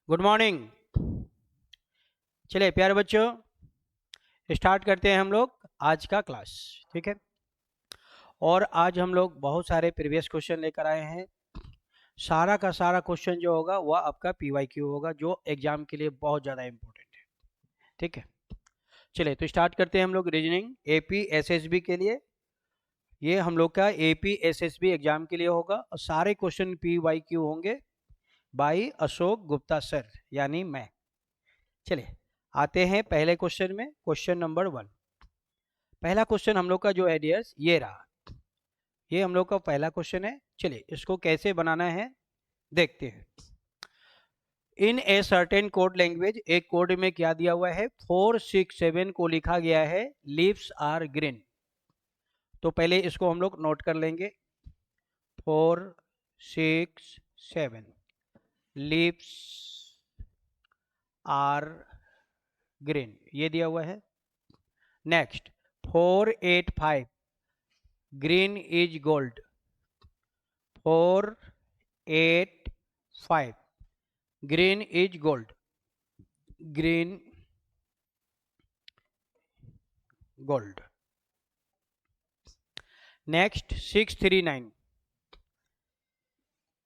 Good morning. चलिए प्यारे बच्चों, स्टार्ट करते हैं हम लोग आज का क्लास। ठीक है, और आज हम लोग बहुत सारे प्रीवियस क्वेश्चन लेकर आए हैं। सारा का सारा क्वेश्चन जो होगा वह आपका PYQ होगा, जो एग्जाम के लिए बहुत ज़्यादा इम्पोर्टेंट है। ठीक है, चलिए तो स्टार्ट करते हैं हम लोग रीजनिंग AP SSB के लिए। ये हम लोग का AP SSB एग्जाम के लिए होगा और सारे क्वेश्चन PYQ होंगे बाई अशोक गुप्ता सर, यानी मैं। चलिए आते हैं पहले क्वेश्चन में। क्वेश्चन नंबर 1, पहला क्वेश्चन हम लोग का जो है डियर्स ये रहा। ये हम लोग का पहला क्वेश्चन है। चलिए इसको कैसे बनाना है देखते हैं। इन ए सर्टेन कोड लैंग्वेज, एक कोड में क्या दिया हुआ है, 4 6 7 को लिखा गया है लीव्स आर ग्रीन। तो पहले इसको हम लोग नोट कर लेंगे। 4 6 7 लीव्स आर ग्रीन, ये दिया हुआ है। Next 4 8 5 green is gold. 4 8 5 green is gold, green gold. Next 6 3 9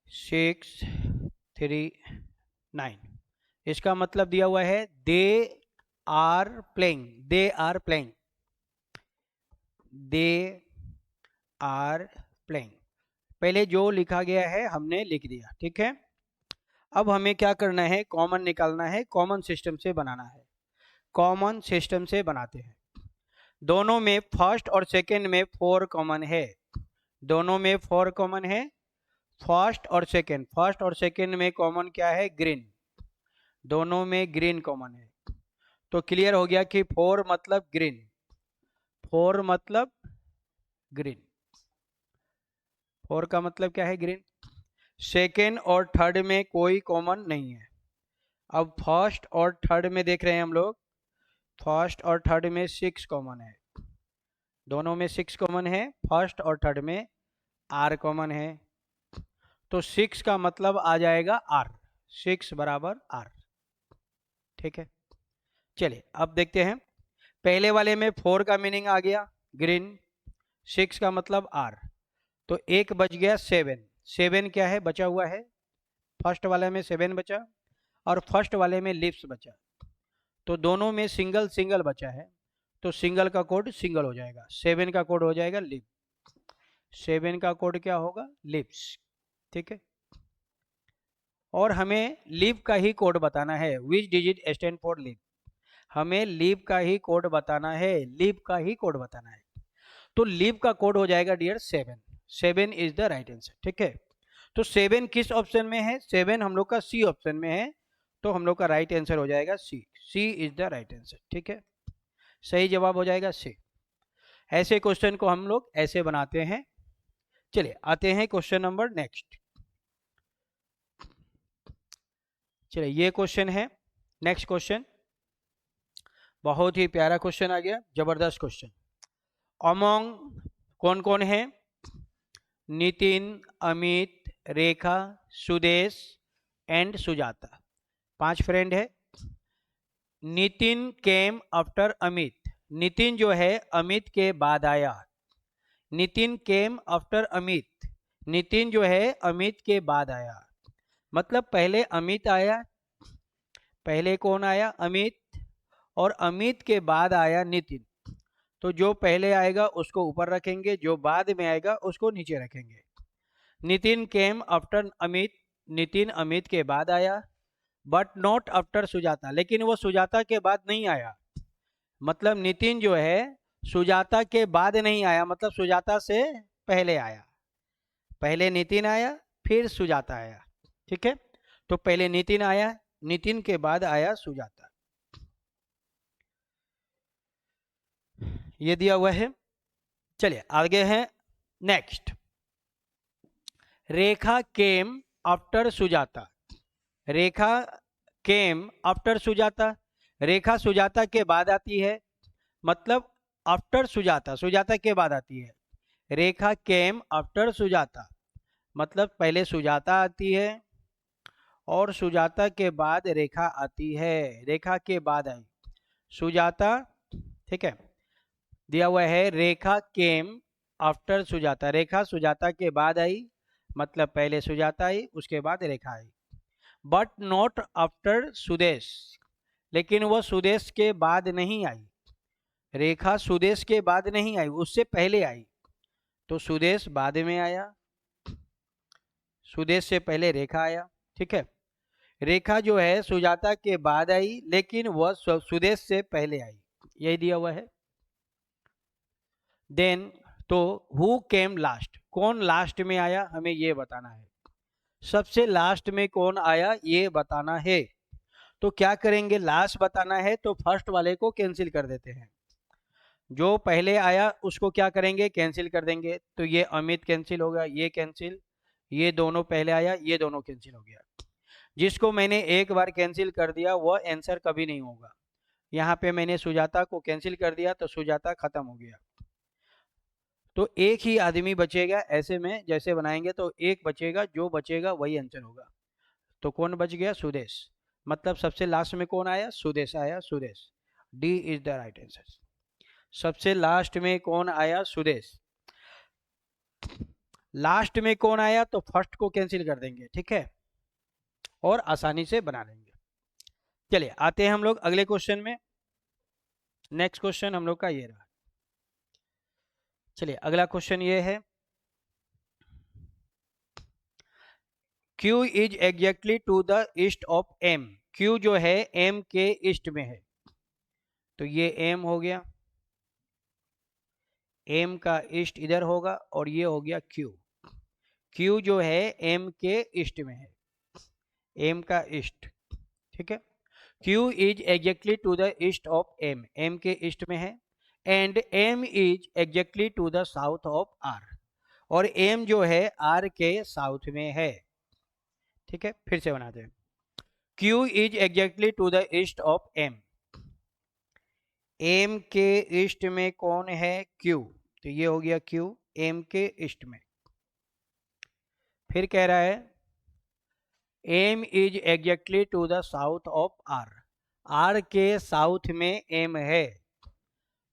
6 3 9, इसका मतलब दिया हुआ है they are playing, they are playing, they are playing. पहले जो लिखा गया है हमने लिख दिया। ठीक है, अब हमें क्या करना है, कॉमन निकालना है, कॉमन सिस्टम से बनाना है। कॉमन सिस्टम से बनाते हैं। दोनों में फर्स्ट और सेकंड में 4 कॉमन है, दोनों में 4 कॉमन है। फर्स्ट और सेकंड में कॉमन क्या है, ग्रीन। दोनों में ग्रीन कॉमन है। तो क्लियर हो गया कि 4 मतलब ग्रीन, 4 मतलब ग्रीन, 4 का मतलब क्या है, ग्रीन। सेकंड और थर्ड में कोई कॉमन नहीं है। अब फर्स्ट और थर्ड में देख रहे हैं हम लोग, फर्स्ट और थर्ड में 6 कॉमन है, दोनों में 6 कॉमन है। फर्स्ट और थर्ड में R कॉमन है, तो 6 का मतलब आ जाएगा R, 6 बराबर R। ठीक है, चलिए अब देखते हैं। पहले वाले में 4 का मीनिंग आ गया ग्रीन, 6 का मतलब R, तो एक बच गया 7। 7 क्या है, बचा हुआ है। फर्स्ट वाले में 7 बचा और फर्स्ट वाले में लिप्स बचा, तो दोनों में सिंगल सिंगल बचा है, तो सिंगल का कोड सिंगल हो जाएगा। 7 का कोड हो जाएगा लिप, 7 का कोड क्या होगा, लिप्स। ठीक है, और हमें लिप का ही कोड बताना है। विच डिजिट स्टैंड फॉर लिप, हमें लिप का ही कोड बताना है, लिप का ही कोड बताना है। तो लिप का कोड हो जाएगा dear 7, 7 is the right answer. ठीक है, तो 7 किस ऑप्शन में है, 7 हम लोग का सी ऑप्शन में है, तो हम लोग का राइट आंसर हो जाएगा सी, सी इज द राइट आंसर। ठीक है, सही जवाब हो जाएगा सी। ऐसे क्वेश्चन को हम लोग ऐसे बनाते हैं। चलिए आते हैं क्वेश्चन नंबर नेक्स्ट। चलिए ये क्वेश्चन है, नेक्स्ट क्वेश्चन बहुत ही प्यारा क्वेश्चन आ गया, जबरदस्त क्वेश्चन। अमोंग कौन कौन है, नितिन, अमित, रेखा, सुदेश एंड सुजाता, 5 फ्रेंड है। नितिन केम आफ्टर अमित, नितिन जो है अमित के बाद आया। नितिन केम आफ्टर अमित, नितिन जो है अमित के बाद आया। मतलब पहले अमित आया, पहले कौन आया, अमित, और अमित के बाद आया नितिन। तो जो पहले आएगा उसको ऊपर रखेंगे, जो बाद में आएगा उसको नीचे रखेंगे। नितिन केम आफ्टर अमित, नितिन अमित के बाद आया, बट नॉट आफ्टर सुजाता, लेकिन वो सुजाता के बाद नहीं आया। मतलब नितिन जो है सुजाता के बाद नहीं आया, मतलब सुजाता से पहले आया। पहले नितिन आया फिर सुजाता आया। ठीक है, तो पहले नितिन आया, नितिन के बाद आया सुजाता, ये दिया हुआ है। चलिए आगे है नेक्स्ट। रेखा केम आफ्टर सुजाता, रेखा केम आफ्टर सुजाता, रेखा सुजाता के बाद आती है, मतलब आफ्टर सुजाता, सुजाता के बाद आती है। रेखा केम आफ्टर सुजाता, मतलब पहले सुजाता आती है और सुजाता के बाद रेखा आती है, रेखा के बाद आई सुजाता, ठीक है। दिया हुआ है रेखा केम आफ्टर सुजाता, रेखा सुजाता के बाद आई, मतलब पहले सुजाता आई उसके बाद रेखा आई। बट नॉट आफ्टर सुदेश, लेकिन वह सुदेश के बाद नहीं आई, रेखा सुदेश के बाद नहीं आई, उससे पहले आई। तो सुदेश बाद में आया, सुदेश से पहले रेखा आया, ठीक है। रेखा जो है सुजाता के बाद आई, लेकिन वह सुदेश से पहले आई, यही दिया हुआ है। देन तो हु केम लास्ट, कौन लास्ट में आया हमें ये बताना है, सबसे लास्ट में कौन आया ये बताना है। तो क्या करेंगे, लास्ट बताना है तो फर्स्ट वाले को कैंसिल कर देते हैं, जो पहले आया उसको क्या करेंगे, कैंसिल कर देंगे। तो ये अमित कैंसिल हो गया, ये कैंसिल, ये दोनों पहले आया, ये दोनों कैंसिल हो गया। जिसको मैंने एक बार कैंसिल कर दिया वह आंसर कभी नहीं होगा। यहाँ पे मैंने सुजाता को कैंसिल कर दिया तो सुजाता खत्म हो गया। तो एक ही आदमी बचेगा, ऐसे में जैसे बनाएंगे तो एक बचेगा, जो बचेगा वही आंसर होगा। तो कौन बच गया, सुदेश, मतलब सबसे लास्ट में कौन आया, सुदेश आया, Sudesh, D is the right answer. सबसे लास्ट में कौन आया, सुदेश। लास्ट में कौन आया तो फर्स्ट को कैंसिल कर देंगे, ठीक है, और आसानी से बना लेंगे। चलिए आते हैं हम लोग अगले क्वेश्चन में। नेक्स्ट क्वेश्चन हम लोग का ये रहा। चलिए अगला क्वेश्चन ये है, Q is exactly to the east of M, Q जो है M के ईस्ट में है, तो ये M हो गया, M का ईस्ट इधर होगा और ये हो गया Q, Q जो है M के ईस्ट में है, M का ईस्ट, ठीक है। Q is exactly to the east of M, M के ईस्ट में है, and M is exactly to the south of R, और M जो है R के साउथ में है, ठीक है। फिर से बनाते हैं, Q is exactly to the east of M, M के ईस्ट में कौन है, Q, तो ये हो गया Q M के ईस्ट में। फिर कह रहा है M is exactly to the south of R, R के साउथ में M है,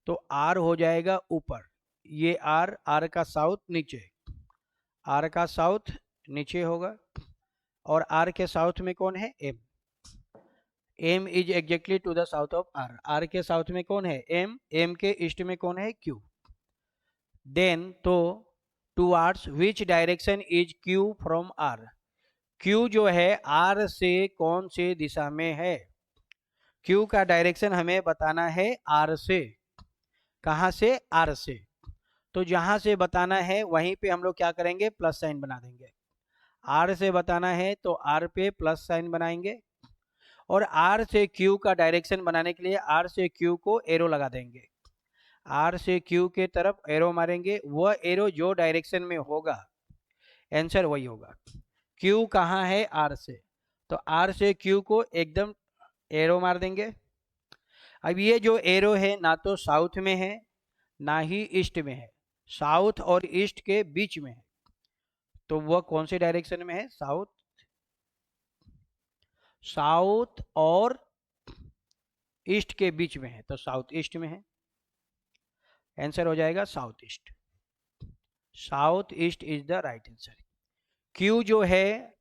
तो R हो जाएगा ऊपर, ये R का साउथ नीचे, R का साउथ नीचे होगा, और R के साउथ में कौन है, M, M is exactly to the south of R, R के साउथ में कौन है, M, M के ईस्ट में कौन है, Q। देन तो towards which direction is Q from R, Q जो है R से कौन से दिशा में है, Q का डायरेक्शन हमें बताना है R से, कहाँ से, R से। तो जहाँ से बताना है वहीं पे हम लोग क्या करेंगे, प्लस साइन बना देंगे। R से बताना है तो R पे प्लस साइन बनाएंगे, और R से Q का डायरेक्शन बनाने के लिए R से Q को एरो लगा देंगे, R से Q के तरफ एरो मारेंगे, वह एरो जो डायरेक्शन में होगा आंसर वही होगा। Q कहाँ है, R से, तो R से Q को एकदम एरो मार देंगे। अब ये जो एरो है ना तो साउथ में है ना ही ईस्ट में है, साउथ और ईस्ट के बीच में है, तो वह कौन से डायरेक्शन में है, साउथ, साउथ और ईस्ट के बीच में है, तो साउथ ईस्ट में है, आंसर हो जाएगा south east, south east is the right answer. Q जो है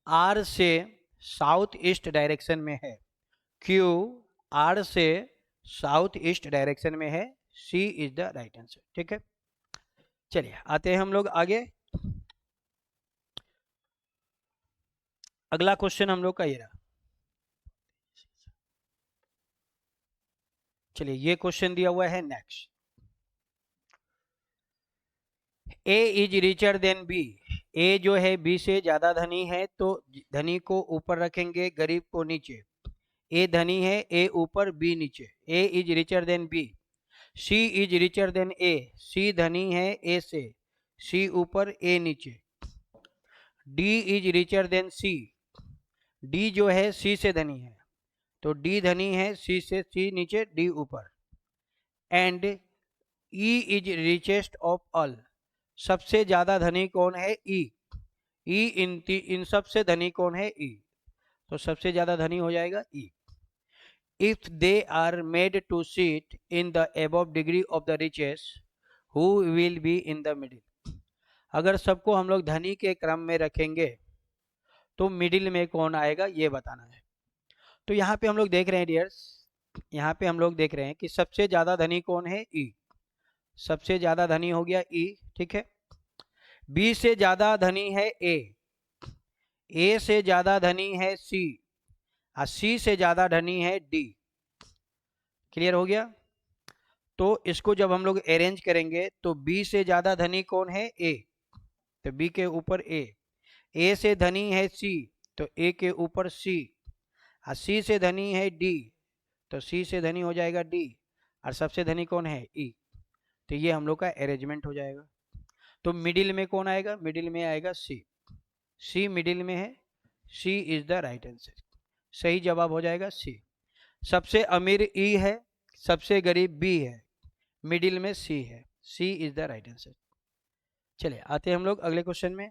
R से साउथ ईस्ट डायरेक्शन में है, Q R से साउथ ईस्ट डायरेक्शन में है, C is the right answer, ठीक है। चलिए आते हैं हम लोग आगे। अगला क्वेश्चन हम लोग का ये रहा। चलिए ये क्वेश्चन दिया हुआ है next, A is richer than B, A जो है B से ज्यादा धनी है, तो धनी को ऊपर रखेंगे, गरीब को नीचे, A धनी है, A ऊपर B नीचे, A is richer than B। C is richer than A, C धनी है A से, C ऊपर A नीचे। D is richer than C, D जो है C से धनी है, तो D धनी है C से, C नीचे D ऊपर। And E is richest of all, सबसे ज्यादा धनी कौन है, E, E इन सब से धनी कौन है, E। तो सबसे ज्यादा धनी हो जाएगा ई। If they are made to sit in the above degree of the riches, who will be in the middle. अगर सबको हम लोग धनी के क्रम में रखेंगे तो मिडिल में कौन आएगा ये बताना है। तो यहाँ पे हम लोग देख रहे हैं डियर्स, यहाँ पे हम लोग देख रहे हैं कि सबसे ज्यादा धनी कौन है, ई। सबसे ज्यादा धनी हो गया ई, ठीक है। बी से ज्यादा धनी है ए से ज्यादा धनी है सी, और सी से ज्यादा धनी है डी। क्लियर हो गया। तो इसको जब हम लोग अरेंज करेंगे तो बी से ज्यादा धनी कौन है, ए, तो बी के ऊपर ए से धनी है सी, तो ए के ऊपर सी, और सी से धनी है डी, तो सी से धनी हो जाएगा डी, और सबसे धनी कौन है, ई। तो ये हम लोग का अरेंजमेंट हो जाएगा। तो मिडिल में कौन आएगा, मिडिल में आएगा सी। सी मिडिल में है, सी इज द राइट आंसर। सही जवाब हो जाएगा सी। सबसे अमीर ई है, सबसे गरीब बी है, मिडिल में सी है, सी इज द राइट आंसर। चलिए आते हैं हम लोग अगले क्वेश्चन में।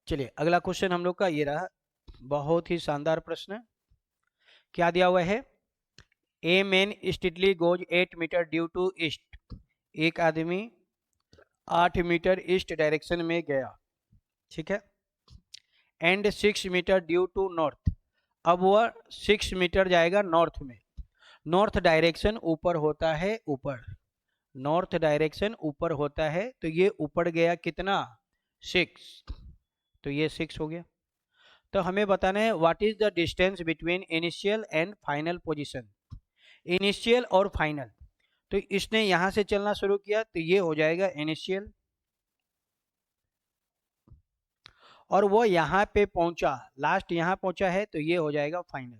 चलिए अगला क्वेश्चन हम लोग का ये रहा, बहुत ही शानदार प्रश्न। क्या दिया हुआ है, a man strictly goes 8 metre due to east. एक आदमी 8 मीटर ईस्ट डायरेक्शन में गया, ठीक है। And 6 metre due to north. अब वह 6 मीटर जाएगा नॉर्थ में। नॉर्थ डायरेक्शन ऊपर होता है, ऊपर, नॉर्थ डायरेक्शन ऊपर होता है, तो ये ऊपर गया कितना, 6, तो ये 6 हो गया। तो हमें बताना है what is the distance between initial and final position. Initial और फाइनल, तो इसने यहां से चलना शुरू किया तो ये हो जाएगा इनिशियल, और वो यहाँ पे पहुंचा, लास्ट यहाँ पहुंचा है, तो ये हो जाएगा फाइनल।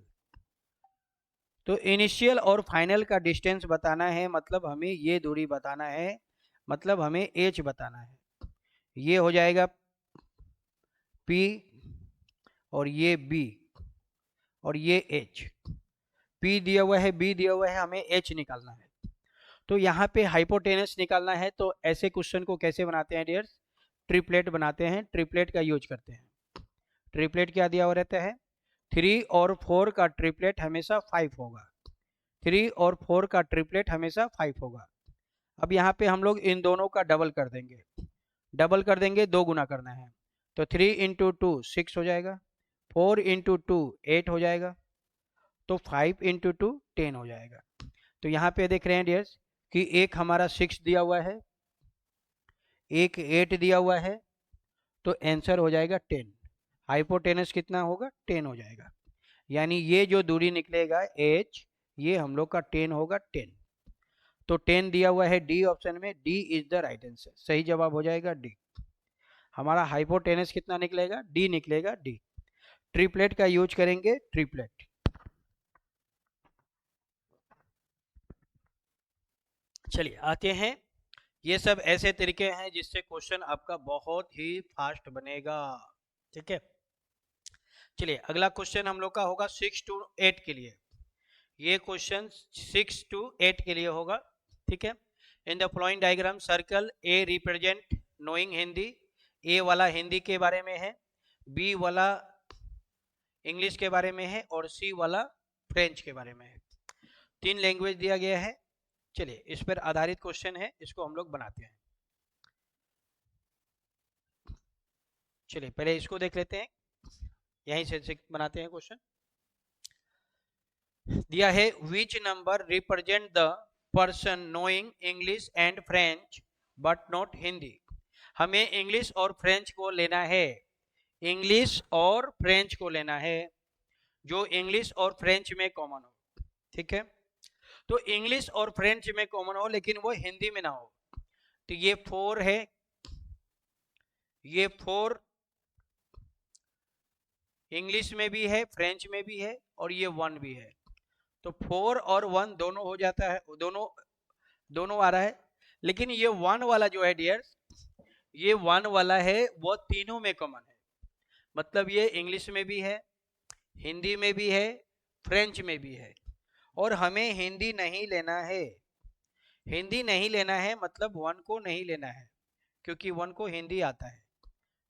तो इनिशियल और फाइनल का डिस्टेंस बताना है, मतलब हमें ये दूरी बताना है, मतलब हमें एच बताना है। ये हो जाएगा P, और ये B, और ये H। P दिया हुआ है, B दिया हुआ है, हमें H निकालना है। तो यहाँ पे हाइपोटेनस निकालना है, तो ऐसे क्वेश्चन को कैसे बनाते हैं डियर्स, ट्रिपलेट बनाते हैं, ट्रिपलेट का यूज करते हैं। ट्रिपलेट क्या दिया हुआ रहता है, 3 और 4 का ट्रिपलेट हमेशा 5 होगा। 3 और 4 का ट्रिपलेट हमेशा 5 होगा। अब यहाँ पे हम लोग इन दोनों का डबल कर देंगे, डबल कर देंगे, 2 गुना करना है, तो 3 इंटू 2 6 हो जाएगा, 4 इंटू 2 8 हो जाएगा, तो 5 इंटू 2 10 हो जाएगा। तो यहाँ पे देख रहे हैं डियर्स कि एक हमारा 6 दिया हुआ है, एक 8 दिया हुआ है, तो आंसर हो जाएगा 10। हाइपोटेनस कितना होगा, 10 हो जाएगा। यानी ये जो दूरी निकलेगा h, ये हम लोग का 10 होगा, 10। तो 10 दिया हुआ है डी ऑप्शन में, D is the right answer. सही जवाब हो जाएगा डी। हमारा हाइपोटेनस कितना निकलेगा, डी निकलेगा, डी। ट्रिपलेट का यूज करेंगे, ट्रिपलेट। चलिए आते हैं, ये सब ऐसे तरीके हैं जिससे क्वेश्चन आपका बहुत ही फास्ट बनेगा, ठीक है। चलिए अगला क्वेश्चन हम लोग का होगा 6 to 8 के लिए। ये क्वेश्चन 6 to 8 के लिए होगा, ठीक है। In the following diagram circle A represent knowing Hindi. A वाला हिंदी के बारे में है, बी वाला इंग्लिश के बारे में है, और सी वाला फ्रेंच के बारे में है। 3 लैंग्वेज दिया गया है। चलिए इस पर आधारित क्वेश्चन है, इसको हम लोग बनाते हैं। चलिए पहले इसको देख लेते हैं, यहीं से बनाते हैं क्वेश्चन। दिया है which number represent the person knowing English and French but not Hindi. हमें इंग्लिश और फ्रेंच को लेना है, इंग्लिश और फ्रेंच को लेना है, जो इंग्लिश और फ्रेंच में कॉमन हो, ठीक है। तो इंग्लिश और फ्रेंच में कॉमन हो लेकिन वो हिंदी में ना हो। तो ये 4 है, ये 4 इंग्लिश में भी है, फ्रेंच में भी है, और ये 1 भी है। तो 4 और 1 दोनों हो जाता है, दोनों आ रहा है। लेकिन ये 1 वाला जो है डियर, ये 1 वाला है वो तीनों में कॉमन है, मतलब ये इंग्लिश में भी है, हिंदी में भी है, फ्रेंच में भी है। और हमें हिंदी नहीं लेना है, हिंदी नहीं लेना है, मतलब 1 को नहीं लेना है, क्योंकि 1 को हिंदी आता है।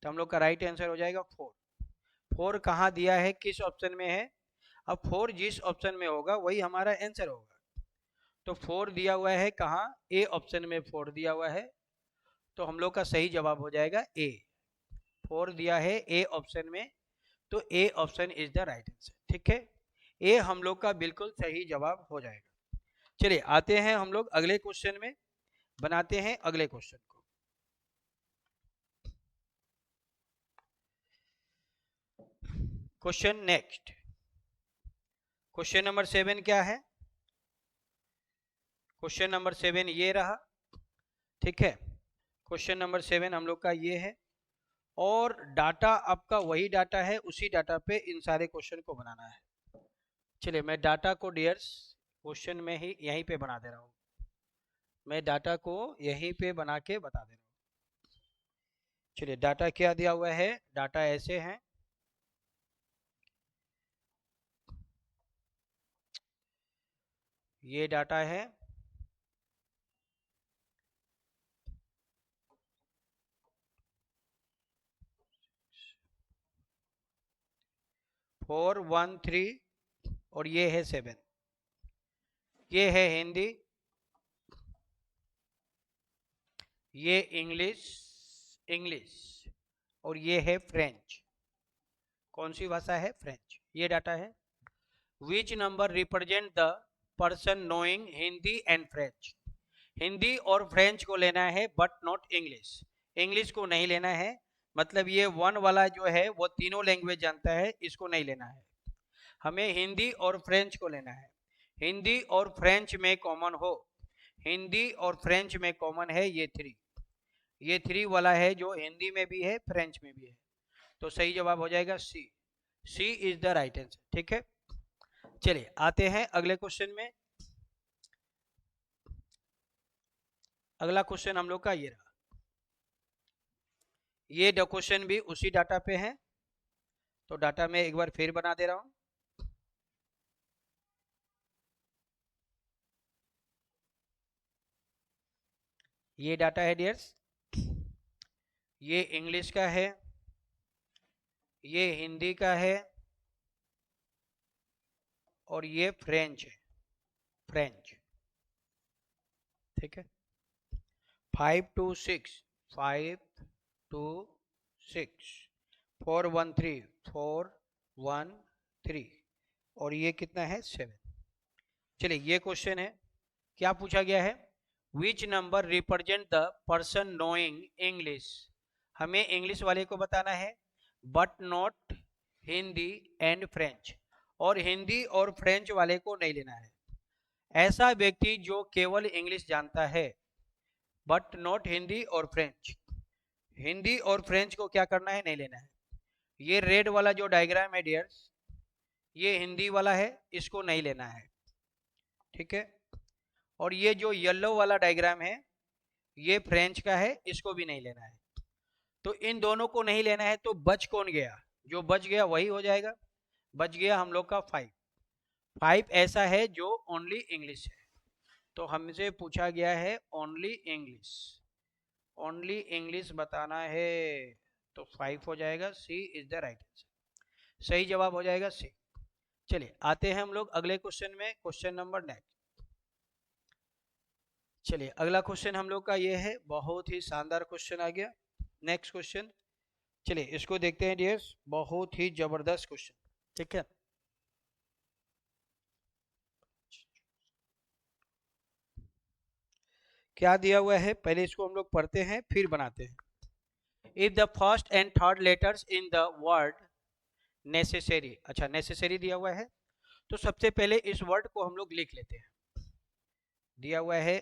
तो हम लोग का राइट आंसर हो जाएगा 4। 4 कहाँ दिया है, किस ऑप्शन में है? अब 4 जिस ऑप्शन में होगा वही हमारा आंसर होगा। तो 4 दिया हुआ है कहाँ, ए ऑप्शन में 4 दिया हुआ है, तो हम लोग का सही जवाब हो जाएगा ए। 4 दिया है ए ऑप्शन में, तो A option is the right answer. ठीक है, ए हम लोग का बिल्कुल सही जवाब हो जाएगा। चलिए आते हैं हम लोग अगले क्वेश्चन में, बनाते हैं अगले क्वेश्चन को। क्वेश्चन नेक्स्ट, क्वेश्चन नंबर 7 क्या है? क्वेश्चन नंबर 7 ये रहा। ठीक है, क्वेश्चन नंबर 7 हम लोग का ये है, और डाटा आपका वही डाटा है, उसी डाटा पे इन सारे क्वेश्चन को बनाना है। चलिए मैं डाटा को डियर्स क्वेश्चन में ही यहीं पे बना दे रहा हूँ, मैं डाटा को यहीं पे बना के बता दे रहा हूँ। चलिए डाटा क्या दिया हुआ है, डाटा ऐसे हैं, ये डाटा है, फोर 1 3 और ये है 7। ये है हिंदी, ये इंग्लिश, इंग्लिश, और ये है फ्रेंच। कौन सी भाषा है? फ्रेंच। ये डाटा है। Which number represent the person knowing Hindi and French? Hindi और फ्रेंच को लेना है बट नॉट इंग्लिश, इंग्लिश को नहीं लेना है। मतलब ये 1 वाला जो है वो तीनों लैंग्वेज जानता है, इसको नहीं लेना है। हमें हिंदी और फ्रेंच को लेना है। हिंदी और फ्रेंच में कॉमन हो, हिंदी और फ्रेंच में कॉमन है ये 3, ये 3 वाला है जो हिंदी में भी है फ्रेंच में भी है। तो सही जवाब हो जाएगा सी, सी इज द राइट आंसर। ठीक है, चलिए आते हैं अगले क्वेश्चन में। अगला क्वेश्चन हम लोग का ये रहा, ये क्वेश्चन भी उसी डाटा पे है, तो डाटा में एक बार फिर बना दे रहा हूं। ये डाटा है डियर्स, ये इंग्लिश का है, ये हिंदी का है, और ये फ्रेंच है, फ्रेंच। ठीक है, 5 2 6, 5 2 6, 4 1 3, 4 1 3, और ये कितना है 7। चलिए ये क्वेश्चन है, क्या पूछा गया है? Which number represent the person knowing English? हमें इंग्लिश वाले को बताना है but not Hindi and French, और हिंदी और फ्रेंच वाले को नहीं लेना है। ऐसा व्यक्ति जो केवल इंग्लिश जानता है बट नॉट हिंदी और फ्रेंच, हिंदी और फ्रेंच को क्या करना है, नहीं लेना है। ये रेड वाला जो डायग्राम है डियर्स, ये हिंदी वाला है, इसको नहीं लेना है। ठीक है, और ये जो येलो वाला डायग्राम है ये फ्रेंच का है, इसको भी नहीं लेना है। तो इन दोनों को नहीं लेना है, तो बच कौन गया? जो बच गया वही हो जाएगा। बच गया हम लोग का 5। 5 ऐसा है जो ओनली इंग्लिश है, तो हमसे पूछा गया है ओनली इंग्लिश, ओनली इंग्लिश बताना है, तो 5 हो जाएगा। सी इज द राइट आंसर, सही जवाब हो जाएगा सी। चलिए आते हैं हम लोग अगले क्वेश्चन में, क्वेश्चन नंबर नेक्स्ट। चलिए अगला क्वेश्चन हम लोग का ये है, बहुत ही शानदार क्वेश्चन आ गया। नेक्स्ट क्वेश्चन, चलिए इसको देखते हैं डियर्स, बहुत ही जबरदस्त क्वेश्चन। ठीक है, क्या दिया हुआ है पहले इसको हम लोग पढ़ते हैं फिर बनाते हैं। If the first and third letters in the word necessary, अच्छा नेसेसरी दिया हुआ है, तो सबसे पहले इस वर्ड को हम लोग लिख लेते हैं। दिया हुआ है,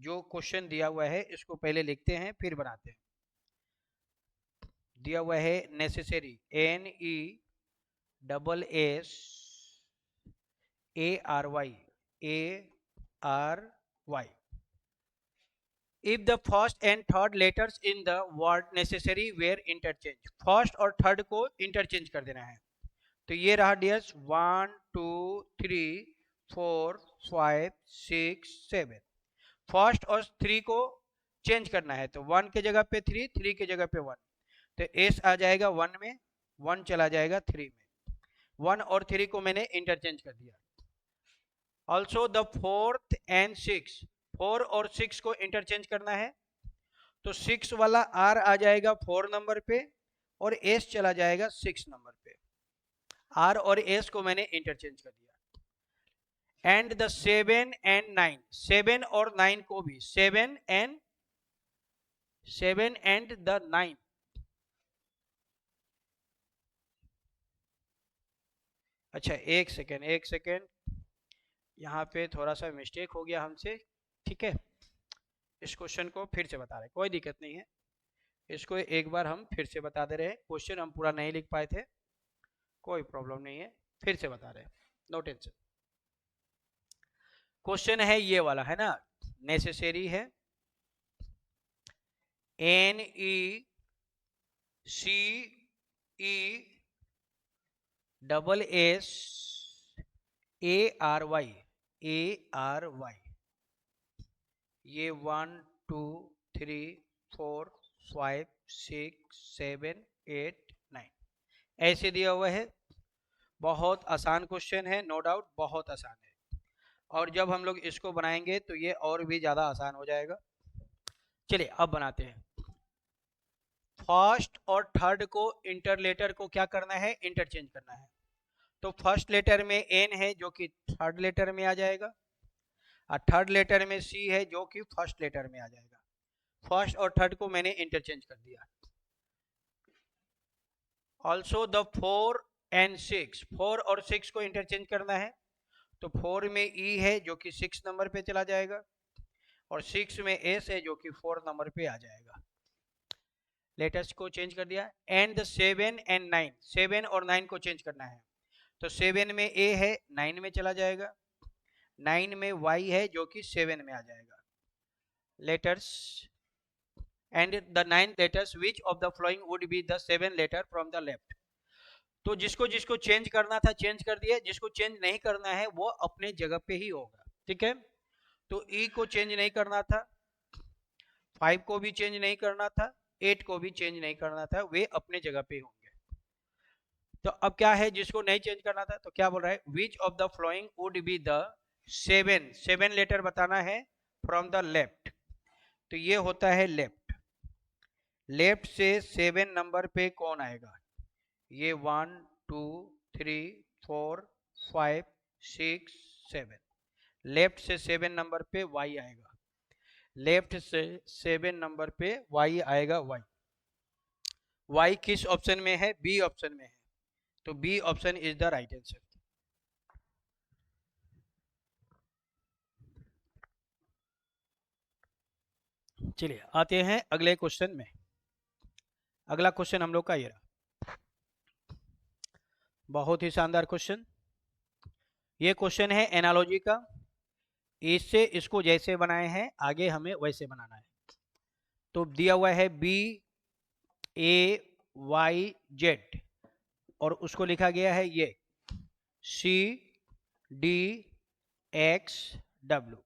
जो क्वेश्चन दिया हुआ है इसको पहले लिखते हैं फिर बनाते हैं। दिया हुआ है necessary, NESSARY, ARY। If the first and third letters in the word necessary were interchanged, first और थर्ड को इंटरचेंज कर देना है। तो ये रहा डियर्स 1 2 3 4 5 6 7, फर्स्ट और 3 को चेंज करना है, तो 1 के जगह पे 3, 3 के जगह पे 1। तो एस आ जाएगा 1 में, 1 चला जाएगा 3 में, 1 और 3 को मैंने इंटरचेंज कर दिया। ऑल्सो द 4th and 6, 4 और 6 को इंटरचेंज करना है, तो 6 वाला आर आ जाएगा 4 नंबर पे और एस चला जाएगा 6 नंबर पे। आर और एस को मैंने इंटरचेंज कर दिया। एंड द 7 and 9, 7 और 9 को भी 7 and द 9, अच्छा एक सेकेंड, यहाँ पे थोड़ा सा मिस्टेक हो गया हमसे, ठीक है। इस क्वेश्चन को फिर से बता रहे, कोई दिक्कत नहीं है, इसको एक बार हम फिर से बता दे रहे हैं। क्वेश्चन हम पूरा नहीं लिख पाए थे, कोई प्रॉब्लम नहीं है, फिर से बता रहे हैं, नो टेंशन। क्वेश्चन है ये वाला, है ना, नेसेसरी है NECEARY ये 1 2 3 4 5 6 7 8 9 ऐसे दिया हुआ है। बहुत आसान क्वेश्चन है, नो डाउट बहुत आसान है, और जब हम लोग इसको बनाएंगे तो ये और भी ज़्यादा आसान हो जाएगा। चलिए अब बनाते हैं। फर्स्ट और थर्ड को इंटरलेटर को क्या करना है, इंटरचेंज करना है। तो फर्स्ट लेटर में एन है जो कि थर्ड लेटर में आ जाएगा, और थर्ड लेटर में सी है जो कि फर्स्ट लेटर में आ जाएगा। फर्स्ट और थर्ड को मैंने इंटरचेंज कर दिया। ऑल्सो द 4 and 6, 4 और 6 को इंटरचेंज करना है, तो 4 में ई है जो कि 6 नंबर पे चला जाएगा, और 6 में एस है जो कि 4 नंबर पे आ जाएगा। लेटर्स को चेंज कर दिया। एंड द 7 and 9, 7 और 9 को चेंज करना है, तो 7 में ए है, 9 में चला जाएगा, 9 में वाई है जो कि 7 में आ जाएगा। Letters and the 9 letters which of the following would be the 7 letter from the left। तो जिसको जिसको चेंज करना था चेंज कर दिया, जिसको चेंज नहीं करना है वो अपने जगह पे ही होगा, ठीक है। तो ई को चेंज नहीं करना था, 5 को भी चेंज नहीं करना था, 8 को भी चेंज नहीं करना था, वे अपने जगह पे होंगे। तो अब क्या है, जिसको नहीं चेंज करना था तो क्या बोल रहा है, which of the following would be the 7 letter बताना है फ्रॉम द लेफ्ट। तो ये होता है लेफ्ट, लेफ्ट से 7 नंबर पे कौन आएगा, ये 1 2 3 4 5 6 7, लेफ्ट से 7 नंबर पे वाई आएगा, लेफ्ट से 7 नंबर पे वाई आएगा, वाई। वाई किस ऑप्शन में है, बी ऑप्शन में है, तो B option is the right answer. चलिए आते हैं अगले क्वेश्चन में। अगला क्वेश्चन हम लोग का ये रहा, बहुत ही शानदार क्वेश्चन। ये क्वेश्चन है एनालॉजी का, इससे इसको जैसे बनाए हैं आगे हमें वैसे बनाना है। तो दिया हुआ है BAYZ और उसको लिखा गया है ये CDXW।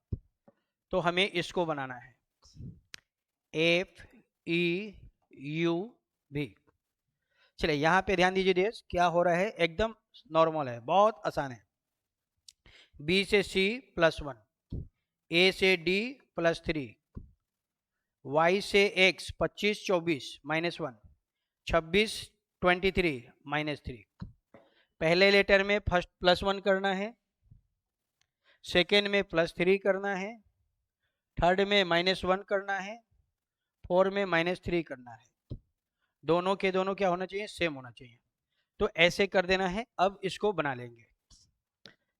तो हमें इसको बनाना है FEUB। चलिए यहाँ पे ध्यान दीजिए, क्या हो रहा है, एकदम नॉर्मल है, बहुत आसान है। B से C +1, A से D +3, Y से X 25 24 -1, 26 23 -3। पहले लेटर में फर्स्ट +1 करना है, सेकेंड में +3 करना है, थर्ड में -1 करना है, फोर में -3 करना है। दोनों के दोनों क्या होना चाहिए, सेम होना चाहिए। तो ऐसे कर देना है। अब इसको बना लेंगे,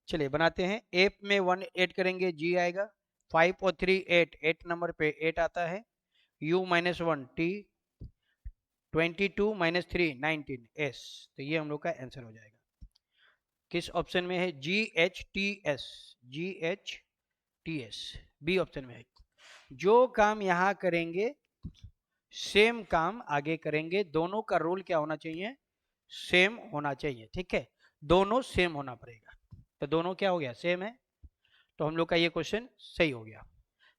चलिए बनाते हैं। एफ में 1 8 करेंगे, जी आएगा, 5 और 3 8, 8 नंबर पे 8 आता है, U -1 T, 22 -3 19 S। तो ये हम लोग का आंसर हो जाएगा। किस ऑप्शन में है, GHTS, GHTS बी ऑप्शन में है। जो काम यहाँ करेंगे सेम काम आगे करेंगे, दोनों का रूल क्या होना चाहिए, सेम होना चाहिए, ठीक है, दोनों सेम होना पड़ेगा। तो दोनों क्या हो गया, सेम है, तो हम लोग का ये क्वेश्चन सही हो गया।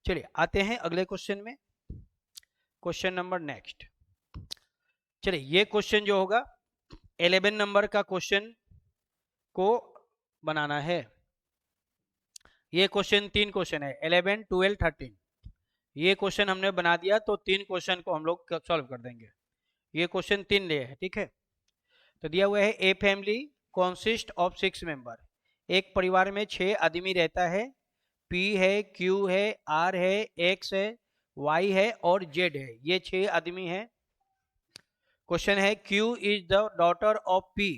चलिए आते हैं अगले क्वेश्चन में। क्वेश्चन नंबर नेक्स्ट, चलिए ये क्वेश्चन जो होगा 11 नंबर का क्वेश्चन को बनाना है। ये क्वेश्चन 3 क्वेश्चन है 11, 12, 13। ये क्वेश्चन हमने बना दिया तो 3 क्वेश्चन को हम लोग सॉल्व कर देंगे। ये क्वेश्चन 3 लिए है, ठीक है। तो दिया हुआ है ए फैमिली कॉन्सिस्ट ऑफ 6 मेंबर। एक परिवार में 6 आदमी रहता है। पी है, क्यू है, आर है, एक्स है, वाई है और जेड है। ये 6 आदमी है। क्वेश्चन है Q is the daughter of P.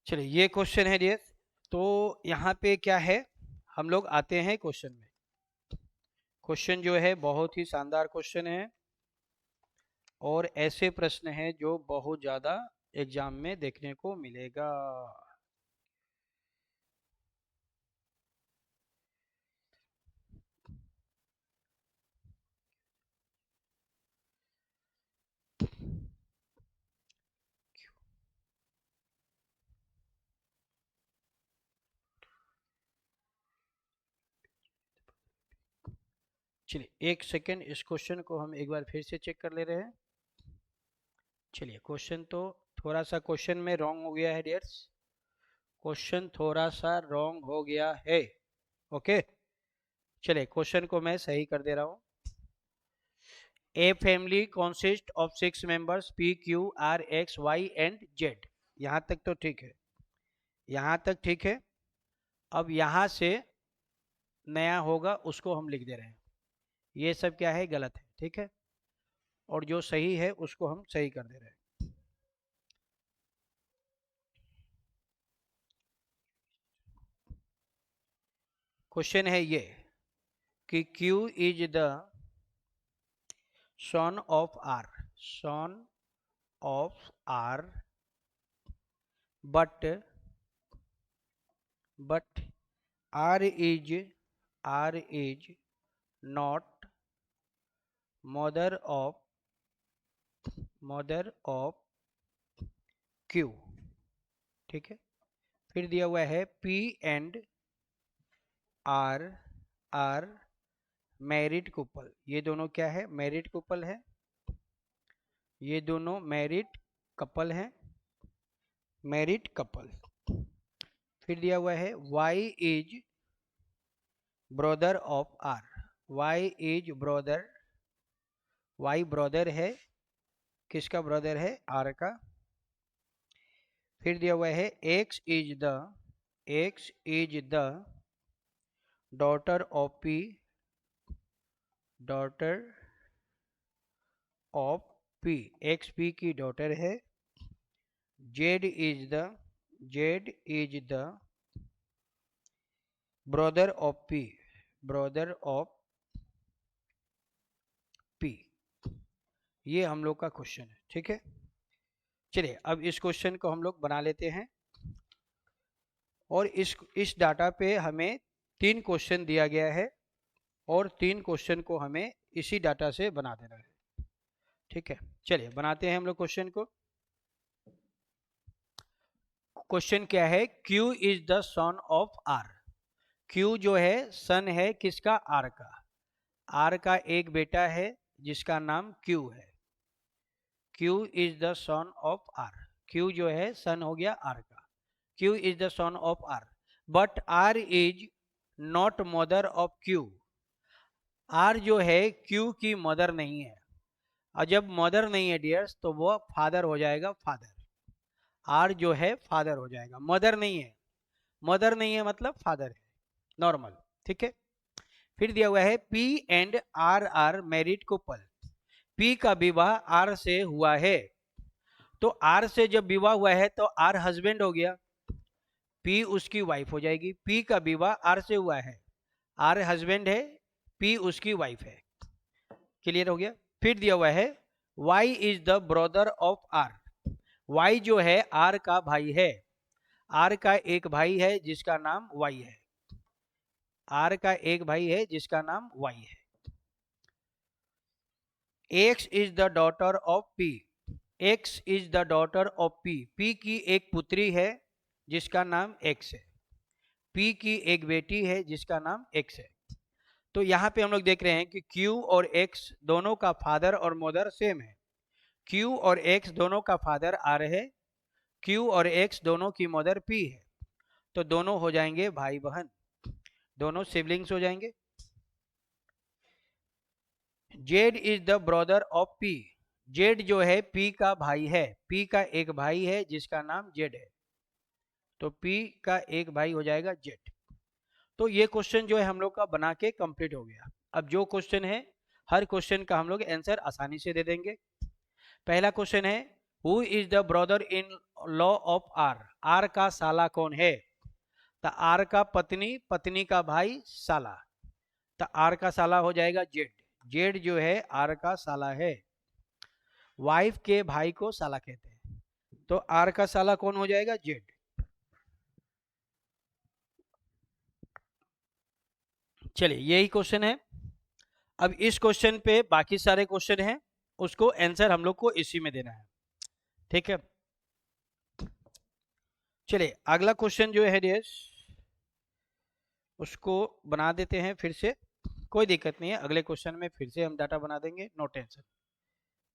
चलिए ये क्वेश्चन है डियर। तो यहाँ पे क्या है, हम लोग आते हैं क्वेश्चन में। क्वेश्चन जो है बहुत ही शानदार क्वेश्चन है और ऐसे प्रश्न हैं जो बहुत ज़्यादा एग्जाम में देखने को मिलेगा। चलिए एक सेकेंड, इस क्वेश्चन को हम एक बार फिर से चेक कर ले रहे हैं। चलिए क्वेश्चन तो थोड़ा सा क्वेश्चन में रॉन्ग हो गया है डियर्स। क्वेश्चन थोड़ा सा रॉन्ग हो गया है। ओके, चलिए क्वेश्चन को मैं सही कर दे रहा हूँ। A family consist of 6 members P, Q, R, X, Y and Z. यहाँ तक तो ठीक है, यहाँ तक ठीक है। अब यहाँ से नया होगा उसको हम लिख दे रहे हैं। ये सब क्या है, गलत है, ठीक है। और जो सही है उसको हम सही कर दे रहे हैं। क्वेश्चन है ये कि Q is the son of R, son of R, but R is not mother of Q, ठीक है। फिर दिया हुआ है P and R are married couple. ये दोनों क्या है, मैरिड कपल है। ये दोनों मैरिड कपल है, मैरिड कपल। फिर दिया हुआ है Y is brother of R, Y is brother, Y brother है, किसका ब्रदर है, R का। फिर दिया हुआ है X is the daughter of P, daughter of P, X P की डॉटर है। Z is the brother of P, brother of P। ये हम लोग का क्वेश्चन है, ठीक है। चलिए अब इस क्वेश्चन को हम लोग बना लेते हैं। और इस डाटा पे हमें 3 क्वेश्चन दिया गया है और 3 क्वेश्चन को हमें इसी डाटा से बना देना है, ठीक है। चलिए बनाते हैं हम लोग क्वेश्चन को। क्वेश्चन क्या है, Q is the son of R। Q जो है सन है किसका, R का। R का एक बेटा है जिसका नाम Q है। Q is the son of R, Q जो है सन हो गया R का। Q is the son of R, but R is not mother of Q। R जो है Q की मदर नहीं है। और जब मदर नहीं है डियर्स तो वो फादर हो जाएगा, फादर। R जो है फादर हो जाएगा, मदर नहीं है। मदर नहीं है मतलब फादर है, नॉर्मल, ठीक है। फिर दिया हुआ है P and R are married couple. P का विवाह R से हुआ है। तो R से जब विवाह हुआ है तो R हस्बैंड हो गया, P उसकी वाइफ हो जाएगी। P का विवाह R से हुआ है, R हस्बैंड है, P उसकी वाइफ है। क्लियर हो गया। फिर दिया हुआ है Y is the brother of R। Y जो है R का भाई है। R का एक भाई है जिसका नाम Y है। R का एक भाई है जिसका नाम Y है। X is the daughter of P, X is the daughter of P, P की एक पुत्री है जिसका नाम X है। P की एक बेटी है जिसका नाम X है। तो यहाँ पे हम लोग देख रहे हैं कि Q और X दोनों का फादर और मदर सेम है। Q और X दोनों का फादर R है, Q और X दोनों की मदर P है, तो दोनों हो जाएंगे भाई बहन, दोनों सिबलिंग्स हो जाएंगे। Z is the brother of P, Z जो है पी का भाई है, पी का एक भाई है जिसका नाम जेड है, तो पी का एक भाई हो जाएगा जेड। तो ये क्वेश्चन जो है हम लोग का बना के कंप्लीट हो गया। अब जो क्वेश्चन है हर क्वेश्चन का हम लोग आंसर आसानी से दे देंगे। पहला क्वेश्चन है who is the brother in law of R, R का साला कौन है, तो आर का पत्नी, पत्नी का भाई, साला, तो आर का साला हो जाएगा जेड, जेड जो है आर का साला है, वाइफ के भाई को साला कहते हैं, तो आर का साला कौन हो जाएगा, जेड। चलिए यही क्वेश्चन है। अब इस क्वेश्चन पे बाकी सारे क्वेश्चन हैं, उसको आंसर हम लोग को इसी में देना है, ठीक है। चलिए अगला क्वेश्चन जो है डियर्स उसको बना देते हैं फिर से, कोई दिक्कत नहीं है, अगले क्वेश्चन में फिर से हम डाटा बना देंगे, नो टेंशन।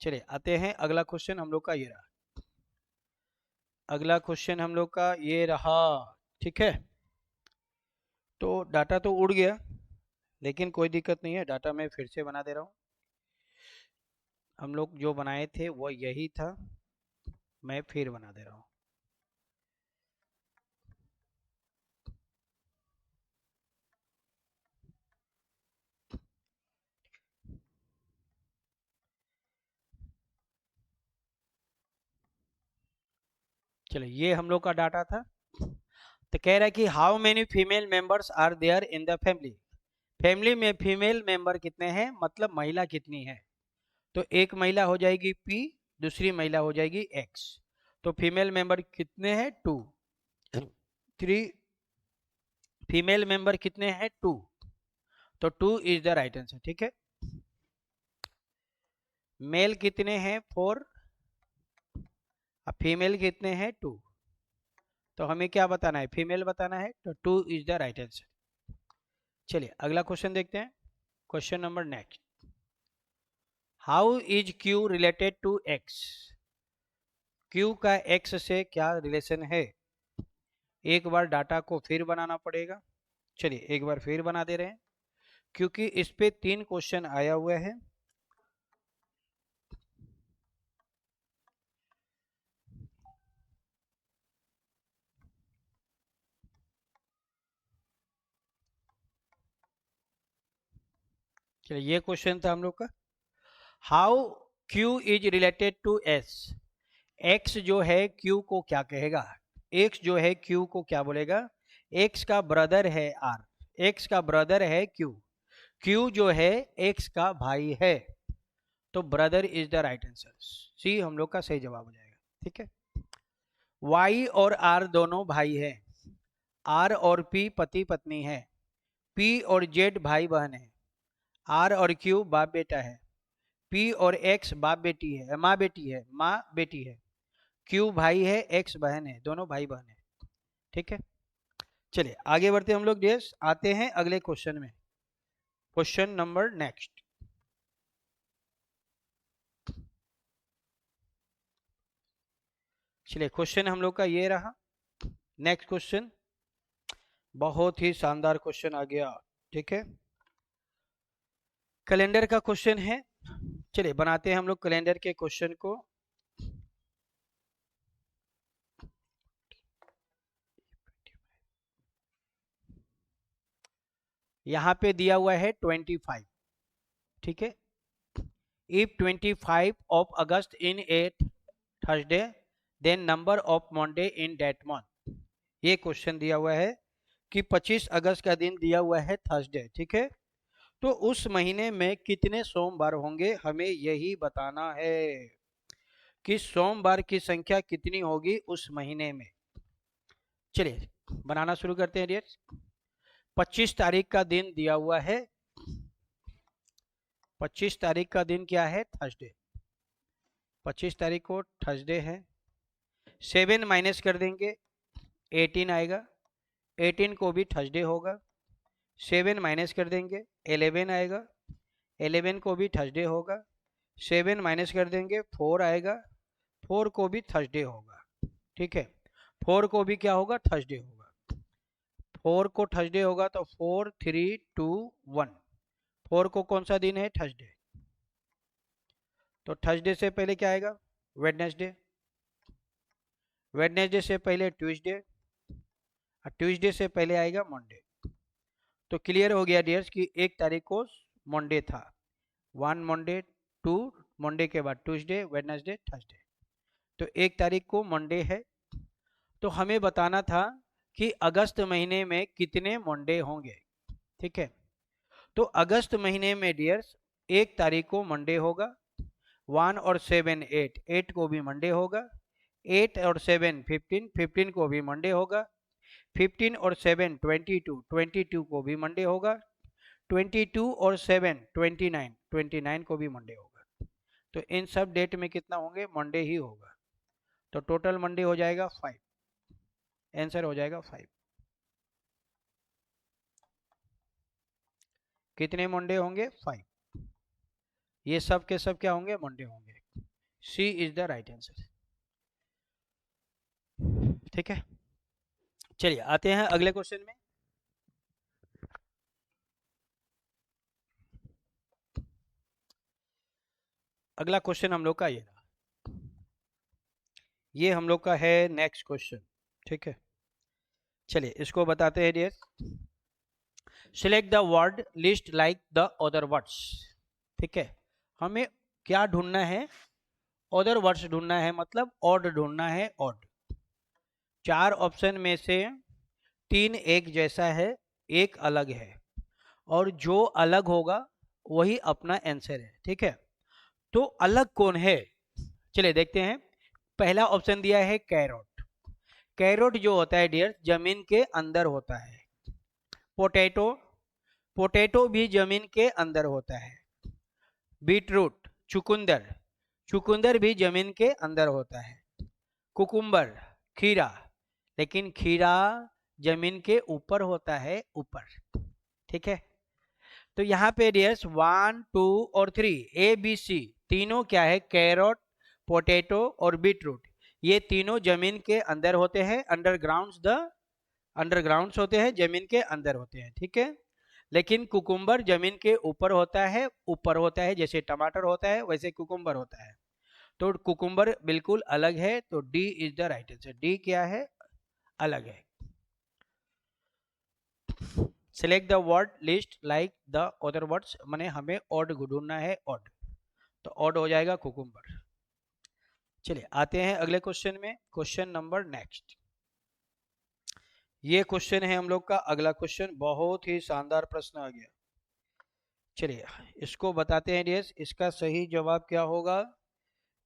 चलिए आते हैं अगला क्वेश्चन हम लोग का ये रहा, अगला क्वेश्चन हम लोग का ये रहा, ठीक है। तो डाटा तो उड़ गया लेकिन कोई दिक्कत नहीं है, डाटा मैं फिर से बना दे रहा हूँ। हम लोग जो बनाए थे वो यही था, मैं फिर बना दे रहा हूँ। चलिए ये हम लोग का डाटा था। तो कह रहा है कि how many female members are there in the family, family में फीमेल मेंबर कितने हैं, मतलब महिला कितनी है। तो एक महिला हो जाएगी P, दूसरी महिला हो जाएगी X, तो फीमेल मेंबर कितने हैं, 2, 3 फीमेल मेंबर कितने हैं, 2, तो 2 इज द राइट आंसर, ठीक है। मेल कितने हैं, 4, अब फीमेल कितने हैं, 2, तो हमें क्या बताना है, फीमेल बताना है, तो 2 इज द राइट आंसर। चलिए अगला क्वेश्चन देखते हैं, question number next, how is Q related to X, Q का X से क्या रिलेशन है। एक बार डाटा को फिर बनाना पड़ेगा, चलिए एक बार फिर बना दे रहे हैं क्योंकि इस पे 3 क्वेश्चन आया हुआ है। चलिए ये क्वेश्चन था हम लोग का, how Q is related to S, X जो है Q को क्या कहेगा, X जो है Q को क्या बोलेगा, X का ब्रदर है R, X का ब्रदर है Q, Q जो है X का भाई है, तो brother is the right answer, see हम लोग का सही जवाब हो जाएगा, ठीक है। Y और R दोनों भाई हैं, R और P पति पत्नी है, P और Z भाई बहन है, R और Q बाप बेटा है, P और X बाप बेटी है, माँ बेटी है, माँ बेटी है, Q भाई है, X बहन है, दोनों भाई बहन है, ठीक है। चलिए आगे बढ़ते हम लोग डियर्स, आते हैं अगले क्वेश्चन में, क्वेश्चन नंबर नेक्स्ट। चलिए क्वेश्चन हम लोग का ये रहा, नेक्स्ट क्वेश्चन बहुत ही शानदार क्वेश्चन आ गया, ठीक है। कैलेंडर का क्वेश्चन है, चलिए बनाते हैं हम लोग कैलेंडर के क्वेश्चन को। यहाँ पे दिया हुआ है 25, ठीक है। If 25 of August in a Thursday then number of Monday in that month, ये क्वेश्चन दिया हुआ है कि 25 अगस्त का दिन दिया हुआ है थर्सडे, ठीक है, तो उस महीने में कितने सोमवार होंगे, हमें यही बताना है कि सोमवार की संख्या कितनी होगी उस महीने में। चलिए बनाना शुरू करते हैं डियर। 25 तारीख का दिन दिया हुआ है, 25 तारीख का दिन क्या है, थर्सडे, 25 तारीख को थर्सडे है, 7 माइनस कर देंगे 18 आएगा, 18 को भी थर्सडे होगा, 7 माइनस कर देंगे 11 आएगा, 11 को भी थर्सडे होगा, 7 माइनस कर देंगे 4 आएगा, 4 को भी थर्सडे होगा। ठीक है, 4 को भी क्या होगा, थर्सडे होगा। 4 को थर्सडे होगा तो 4 3 2 1, 4 को कौन सा दिन है, थर्सडे। तो थर्सडे से पहले क्या आएगा, वेडनेसडे, वेडनेसडे से पहले ट्यूसडे, और ट्यूसडे से पहले आएगा मंडे। तो क्लियर हो गया डियर्स कि 1 तारीख को मंडे था, 1 मंडे, 2 मंडे के बाद ट्यूसडे, वेडनेसडे, थर्सडे, तो 1 तारीख को मंडे है। तो हमें बताना था कि अगस्त महीने में कितने मंडे होंगे। ठीक है, तो अगस्त महीने में डियर्स 1 तारीख को मंडे होगा, 1 और 7 8, 8 को भी मंडे होगा, 8 और 7 15, 15 को भी मंडे होगा, 15 और 7 22, 22 को भी मंडे होगा, 22 और 7 29, 29 को भी मंडे होगा। तो इन सब डेट में कितना होंगे, मंडे ही होगा। तो टोटल मंडे हो जाएगा 5, आंसर हो जाएगा 5। कितने मंडे होंगे, 5। ये सब के सब क्या होंगे, मंडे होंगे। सी इज द राइट आंसर। ठीक है, चलिए आते हैं अगले क्वेश्चन में। अगला क्वेश्चन हम लोग का ये रहा, ये हम लोग का है नेक्स्ट क्वेश्चन। ठीक है, चलिए इसको बताते हैं dear. Select the word least like the other words. ठीक है, हमें क्या ढूंढना है, अदर वर्ड्स ढूंढना है, मतलब ऑड ढूंढना है, ऑड। 4 ऑप्शन में से 3 एक जैसा है, एक अलग है, और जो अलग होगा वही अपना आंसर है। ठीक है, तो अलग कौन है, चलिए देखते हैं। पहला ऑप्शन दिया है कैरोट। कैरोट जो होता है डियर जमीन के अंदर होता है। पोटैटो, पोटैटो भी जमीन के अंदर होता है। बीटरूट, चुकंदर, चुकंदर भी जमीन के अंदर होता है। कुकुम्बर, खीरा, लेकिन खीरा जमीन के ऊपर होता है, ऊपर। ठीक है, तो यहाँ पे डियर्स 1 2 और 3 ए बी सी तीनों क्या है, कैरोट, पोटैटो और बीटरूट, ये तीनों जमीन के अंदर होते हैं, अंडरग्राउंड होते हैं, जमीन के अंदर होते हैं। ठीक है, लेकिन कुकुम्बर जमीन के ऊपर होता है, ऊपर होता है, जैसे टमाटर होता है वैसे कुकुम्बर होता है। तो कुकुम्बर बिल्कुल अलग है, तो D is the right answer. D क्या है, अलग है। Select the word least like the other words, माने हमें ऑड ढूंढना है, ऑड, तो ऑड हो जाएगा कुकुम्बर। चलिए आते हैं अगले क्वेश्चन में, क्वेश्चन नंबर नेक्स्ट। ये क्वेश्चन है हम लोग का अगला क्वेश्चन, बहुत ही शानदार प्रश्न आ गया। चलिए इसको बताते हैं डियर्स, इसका सही जवाब क्या होगा,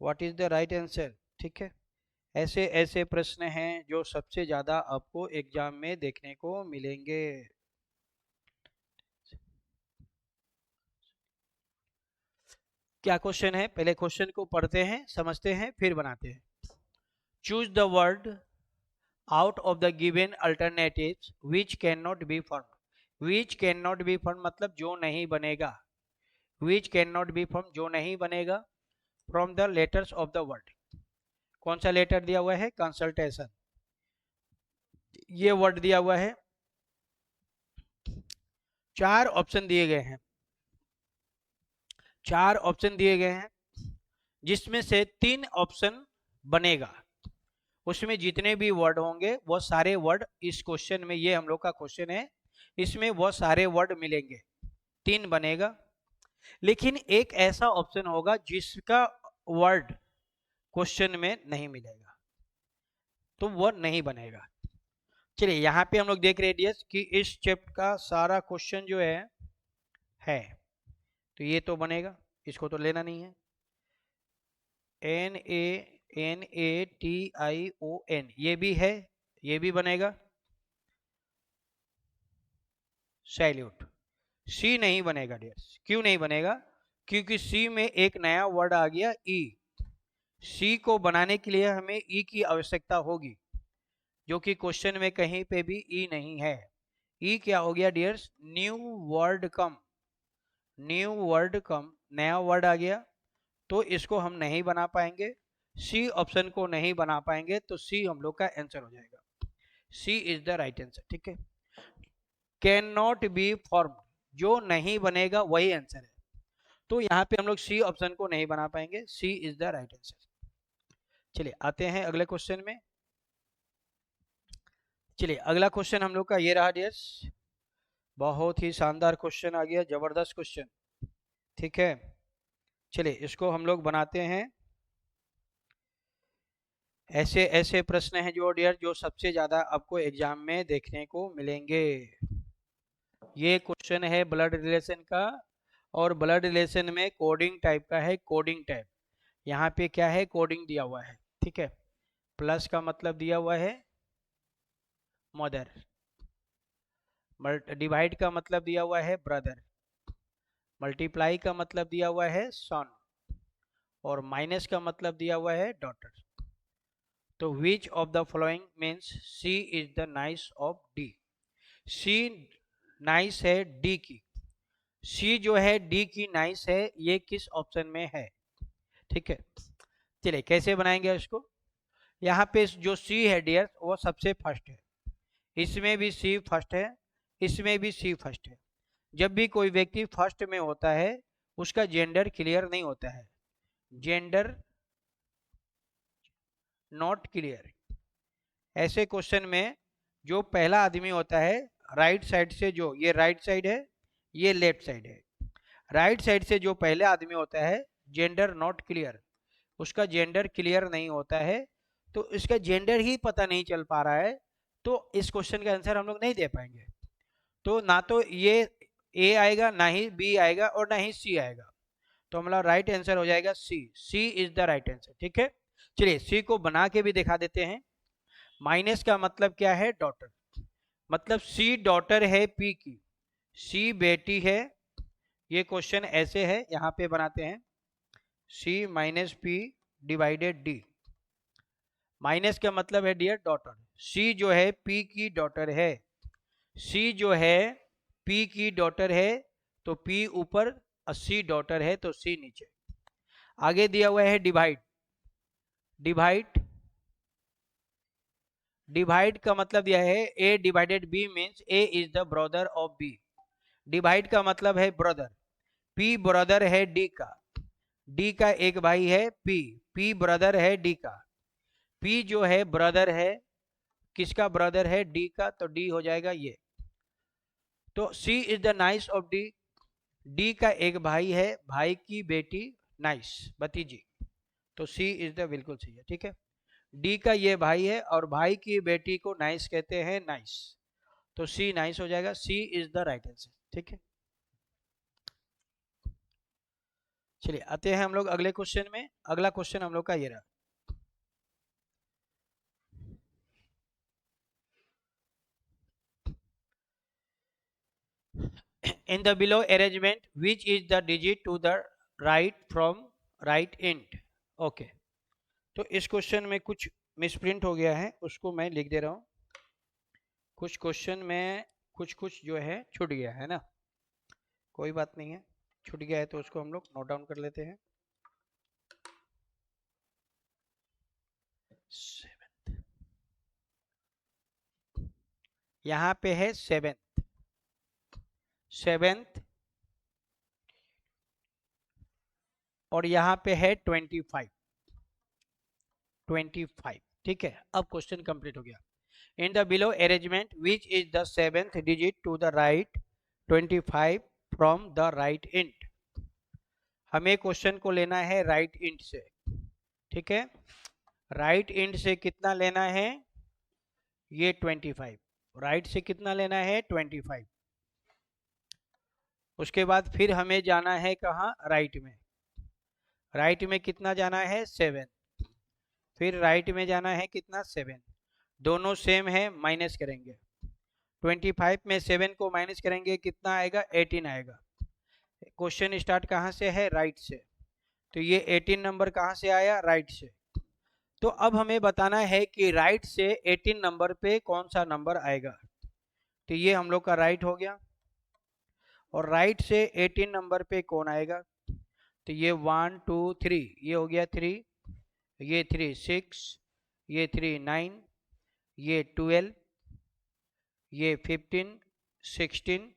what is the right answer. ठीक है, ऐसे ऐसे प्रश्न हैं जो सबसे ज्यादा आपको एग्जाम में देखने को मिलेंगे। क्या क्वेश्चन है, पहले क्वेश्चन को पढ़ते हैं, समझते हैं, फिर बनाते हैं। Choose the word out of the given alternatives which can not be form. Which can not be form मतलब जो नहीं बनेगा, which can not be form जो नहीं बनेगा, from the letters of the word. कौन सा लेटर दिया हुआ है, कंसल्टेशन, ये वर्ड दिया हुआ है। 4 ऑप्शन दिए गए हैं, 4 ऑप्शन दिए गए हैं, जिसमें से 3 ऑप्शन बनेगा। उसमें जितने भी वर्ड होंगे वो सारे वर्ड इस क्वेश्चन में, ये हम लोग का क्वेश्चन है, इसमें वो सारे वर्ड मिलेंगे, 3 बनेगा। लेकिन एक ऐसा ऑप्शन होगा जिसका वर्ड क्वेश्चन में नहीं मिलेगा, तो वो नहीं बनेगा। चलिए यहाँ पे हम लोग देख रहे हैं कि इस चैप्टर का सारा क्वेश्चन जो है तो ये तो बनेगा, इसको तो लेना नहीं है। NANATION ये भी है, ये भी बनेगा। सैल्यूट, सी नहीं बनेगा डियर। क्यों नहीं बनेगा, क्योंकि सी में एक नया वर्ड आ गया ई। सी को बनाने के लिए हमें ई की आवश्यकता होगी, जो कि क्वेश्चन में कहीं पे भी ई नहीं है, ई क्या हो गया डियर्स, न्यू वर्ड कम, न्यू वर्ड कम, नया वर्ड आ गया, तो इसको हम नहीं बना पाएंगे, सी ऑप्शन को नहीं बना पाएंगे, तो सी हम लोग का आंसर हो जाएगा, सी इज द राइट आंसर। ठीक है, कैन नॉट बी फॉर्म, जो नहीं बनेगा वही आंसर है, तो यहाँ पे हम लोग सी ऑप्शन को नहीं बना पाएंगे, सी इज द राइट आंसर। चलिए आते हैं अगले क्वेश्चन में। चलिए अगला क्वेश्चन हम लोग का ये रहा डियर्स, बहुत ही शानदार क्वेश्चन आ गया, जबरदस्त क्वेश्चन। ठीक है, चलिए इसको हम लोग बनाते हैं। ऐसे ऐसे प्रश्न हैं जो डियर जो सबसे ज्यादा आपको एग्जाम में देखने को मिलेंगे। ये क्वेश्चन है ब्लड रिलेशन का, और ब्लड रिलेशन में कोडिंग टाइप का है, कोडिंग टाइप। यहाँ पे क्या है, कोडिंग दिया हुआ है। ठीक है, प्लस का मतलब दिया हुआ है मदर, डिवाइड का मतलब दिया हुआ है ब्रदर, मल्टीप्लाई का मतलब दिया हुआ है सन, और माइनस का मतलब दिया हुआ है डॉटर। तो which of the following means C is the niece of D, C niece है डी की, सी जो है डी की नाइस है, ये किस ऑप्शन में है। ठीक है, चलिए कैसे बनाएंगे इसको। यहाँ पे जो सी है डियर वो सबसे फर्स्ट है, इसमें भी सी फर्स्ट है, इसमें भी सी फर्स्ट है। जब भी कोई व्यक्ति फर्स्ट में होता है उसका जेंडर क्लियर नहीं होता है, जेंडर नॉट क्लियर। ऐसे क्वेश्चन में जो पहला आदमी होता है राइट साइड से, जो ये राइट साइड है ये लेफ्ट साइड है, राइट साइड से जो पहले आदमी होता है जेंडर नॉट क्लियर, उसका जेंडर क्लियर नहीं होता है, तो इसका जेंडर ही पता नहीं चल पा रहा है, तो इस क्वेश्चन का आंसर हम लोग नहीं दे पाएंगे। तो ना तो ये ए आएगा, ना ही बी आएगा, और ना ही सी आएगा, तो हमारा राइट आंसर हो जाएगा सी, सी इज द राइट आंसर। ठीक है, चलिए सी को बना के भी दिखा देते हैं। माइनस का मतलब क्या है, डॉटर, मतलब सी डॉटर है पी की, सी बेटी है। ये क्वेश्चन ऐसे है, यहाँ पे बनाते हैं C minus P divided D, minus का मतलब है डियर डॉटर, सी जो है पी की डॉटर है, सी जो है पी की डॉटर है, तो पी ऊपर और सी डॉटर है तो सी नीचे। आगे दिया हुआ है डिवाइड, डिवाइड, डिवाइड का मतलब यह है A divided B means A is the brother of B, divide का मतलब है ब्रदर, पी ब्रदर है डी का, डी का एक भाई है पी, पी ब्रदर है डी का, पी जो है ब्रदर है, किसका ब्रदर है, डी का, तो डी हो जाएगा ये। तो C is the niece of D, D का एक भाई है, भाई की बेटी नाइस भतीजी, तो सी इज द बिल्कुल सही है। ठीक है, डी का ये भाई है और भाई की बेटी को नाइस कहते हैं, नाइस, तो सी नाइस हो जाएगा, सी इज द राइट आंसर। ठीक है, चलिए आते हैं हम लोग अगले क्वेश्चन में। अगला क्वेश्चन हम लोग का ये रहा, in the below arrangement which is the digit to the right from right end। Okay, तो इस क्वेश्चन में कुछ मिसप्रिंट हो गया है, उसको मैं लिख दे रहा हूँ, कुछ क्वेश्चन में कुछ कुछ जो है छूट गया है ना, कोई बात नहीं है, छूट गया है तो उसको हम लोग नोट डाउन कर लेते हैं। यहाँ पे है सेवेंथ, सेवेंथ, और यहाँ पे है 25, 25। ठीक है, अब क्वेश्चन कंप्लीट हो गया। In the below arrangement which is the seventh digit to the right 25 from the right end. हमें क्वेश्चन को लेना है राइट इंट से। ठीक है, राइट इंट से कितना लेना है, ये 25, राइट से कितना लेना है 25, उसके बाद फिर हमें जाना है कहाँ, राइट में, राइट में कितना जाना है 7, फिर राइट में जाना है कितना 7, दोनों सेम है, माइनस करेंगे, 25 में 7 को माइनस करेंगे कितना आएगा, 18 आएगा। क्वेश्चन स्टार्ट कहाँ से है, राइट से, तो ये 18 नंबर कहाँ से आया, राइट से। तो अब हमें बताना है कि राइट से 18 नंबर पे कौन सा नंबर आएगा। तो ये हम लोग का राइट हो गया। और राइट से 18 नंबर पे कौन आएगा? तो ये 1 2 3, ये हो गया 3, ये 3 6, ये 3 9, ये 12, ये 15 16।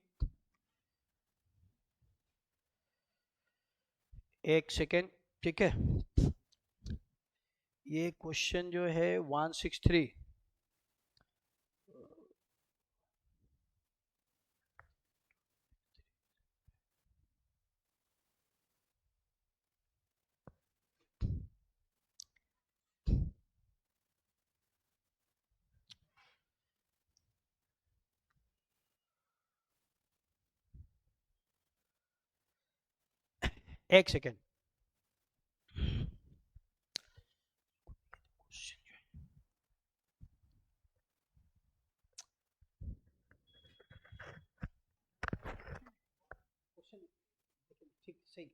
एक सेकेंड, ठीक है। ये क्वेश्चन जो है 163, एक सेकेंड। ठीक, सही।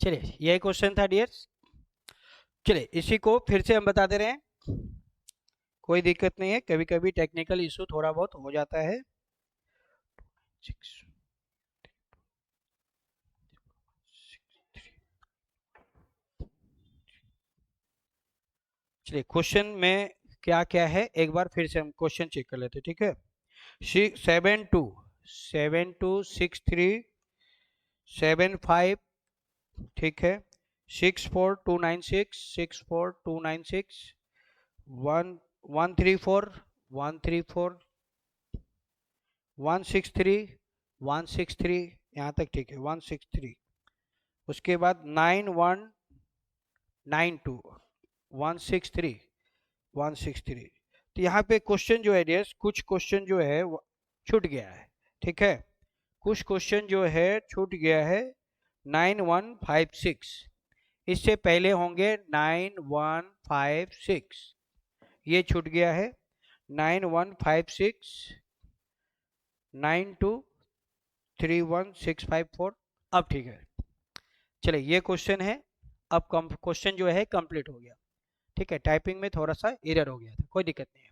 चलिए, यही क्वेश्चन था डियर्स। चलिए, इसी को फिर से हम बता दे रहे हैं, कोई दिक्कत नहीं है, कभी कभी टेक्निकल इशू थोड़ा बहुत हो जाता है। चलिए, क्वेश्चन में क्या क्या है एक बार फिर से हम क्वेश्चन चेक कर लेते हैं, ठीक है। 7 2 ठीक है। 64296 64296 134 134 163 163, यहाँ तक ठीक है 163। उसके बाद 9192 163 163। तो यहाँ पे क्वेश्चन जो है डियर्स, कुछ क्वेश्चन जो है छूट गया है, ठीक है। कुछ क्वेश्चन जो है छूट गया है। 9156, इससे पहले होंगे 9156, ये छूट गया है। 9156 9231 654, अब ठीक है। चलिए, ये क्वेश्चन है। अब क्वेश्चन जो है कंप्लीट हो गया, ठीक है। टाइपिंग में थोड़ा सा एरर हो गया था, कोई दिक्कत नहीं है।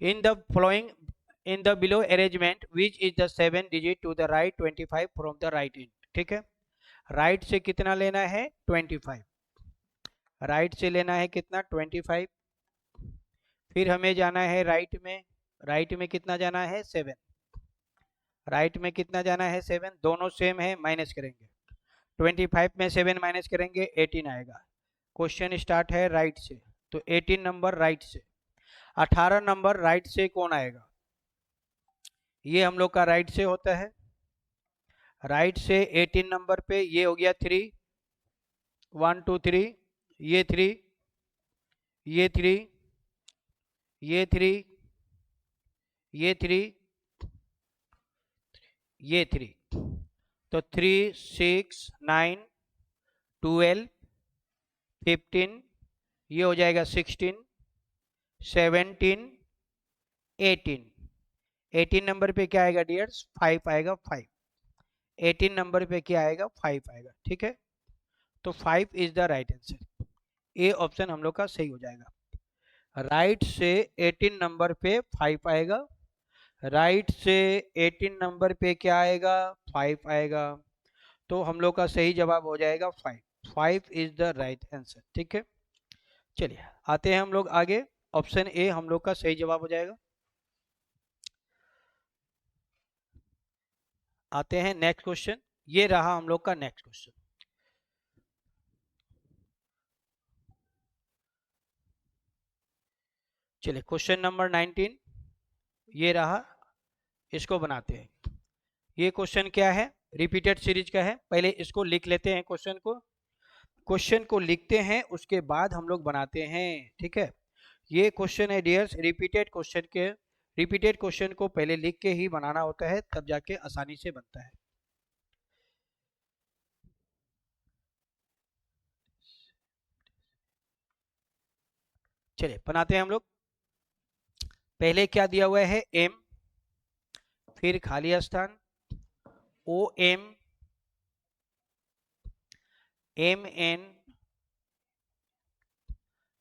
In the following, in the below arrangement which is the 7 digit to the right 25 from the right end, ठीक है। राइट से कितना लेना है? 25। राइट से लेना है कितना? 25। फिर हमें जाना है राइट में। राइट में कितना जाना है? 7। राइट में कितना जाना है? 7। दोनों सेम है, माइनस करेंगे। 25 में 7 माइनस करेंगे, 18 आएगा। क्वेश्चन स्टार्ट है राइट से, तो 18 नंबर राइट से। 18 नंबर राइट से कौन आएगा? ये हम लोग का राइट से होता है। राइट से 18 नंबर पे ये हो गया 3, 1 2 3, ये 3, ये 3, ये 3, ये 3, ये 3। तो 3 6 9 12 15, ये हो जाएगा 16 17 18। 18 नंबर पे क्या आएगा डियर्स? 5 आएगा, 5। 18 नंबर पे क्या आएगा? 5 आएगा, ठीक है। तो 5 is the right answer. A option हम लोग का सही हो जाएगा। राइट से 18 नंबर पे 5 आएगा। राइट से 18 नंबर पे क्या आएगा? 5 आएगा। तो हम लोग का सही जवाब हो जाएगा 5। 5 इज द राइट आंसर, ठीक है। चलिए, आते हैं हम लोग आगे। ऑप्शन ए हम लोग का सही जवाब हो जाएगा। आते हैं नेक्स्ट क्वेश्चन। ये रहा हम लोग का नेक्स्ट क्वेश्चन। चलिए, क्वेश्चन नंबर 19 ये रहा, इसको बनाते हैं। ये क्वेश्चन क्या है? रिपीटेड सीरीज का है। पहले इसको लिख लेते हैं, क्वेश्चन को। क्वेश्चन को लिखते हैं, उसके बाद हम लोग बनाते हैं, ठीक है। ये क्वेश्चन है डियर्स, रिपीटेड क्वेश्चन के रिपीटेड क्वेश्चन को पहले लिख के ही बनाना होता है, तब जाके आसानी से बनता है। चलिए बनाते हैं हम लोग। पहले क्या दिया हुआ है, एम, फिर खाली स्थान, ओ एम, एम एन,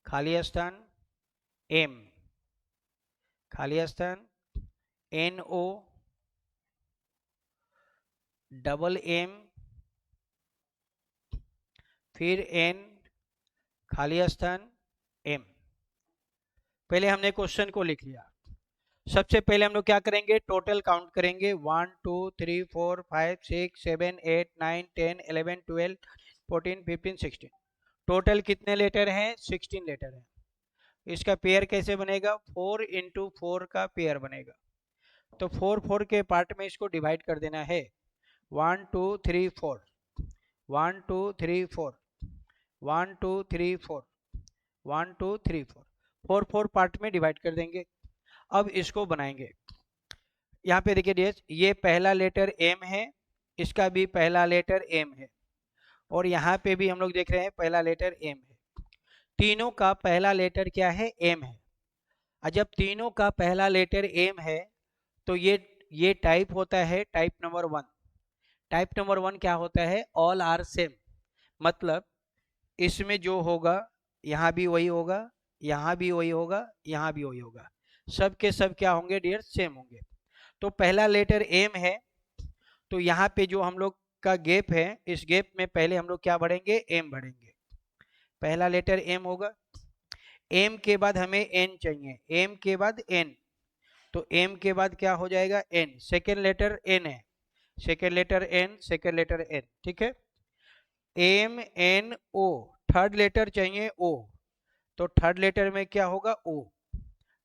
खाली स्थान, एम, खाली स्थान, एन ओ, डबल एम, फिर एन, खाली स्थान, एम। पहले हमने क्वेश्चन को लिख लिया। सबसे पहले हम लोग क्या करेंगे, टोटल काउंट करेंगे। 1 2 3 4 5 6 7 8 9 10 11 12 14 15 16। टोटल कितने लेटर हैं, 16 लेटर हैं। इसका पेयर कैसे बनेगा, 4 इंटू 4 का पेयर बनेगा। तो 4 4 के पार्ट में इसको डिवाइड कर देना है। 1 2 3 4, 1 2 3 4, 1 2 3 4, 1 2 3 4, 4 4 पार्ट में डिवाइड कर देंगे। अब इसको बनाएंगे। यहाँ पे देखिए डियर्स, ये पहला लेटर एम है, इसका भी पहला लेटर एम है, और यहाँ पे भी हम लोग देख रहे हैं पहला लेटर एम है। तीनों का पहला लेटर क्या है, एम है। और जब तीनों का पहला लेटर एम है तो ये टाइप होता है टाइप नंबर 1। टाइप नंबर 1 क्या होता है, ऑल आर सेम। मतलब इसमें जो होगा यहाँ भी वही होगा, यहाँ भी वही होगा, यहाँ भी वही होगा, सब के सब क्या होंगे डियर, सेम होंगे। तो पहला लेटर एम है, तो यहाँ पे जो हम लोग का गैप है, इस गैप में पहले हम लोग क्या बढ़ेंगे, एम बढ़ेंगे। पहला लेटर एम होगा, एम के बाद हमें एन चाहिए, एम के बाद एन, तो एम के बाद क्या हो जाएगा, एन। सेकेंड लेटर एन है, second letter N, second letter N, ठीक है। M N O, third letter चाहिए ओ, तो थर्ड लेटर में क्या होगा, O,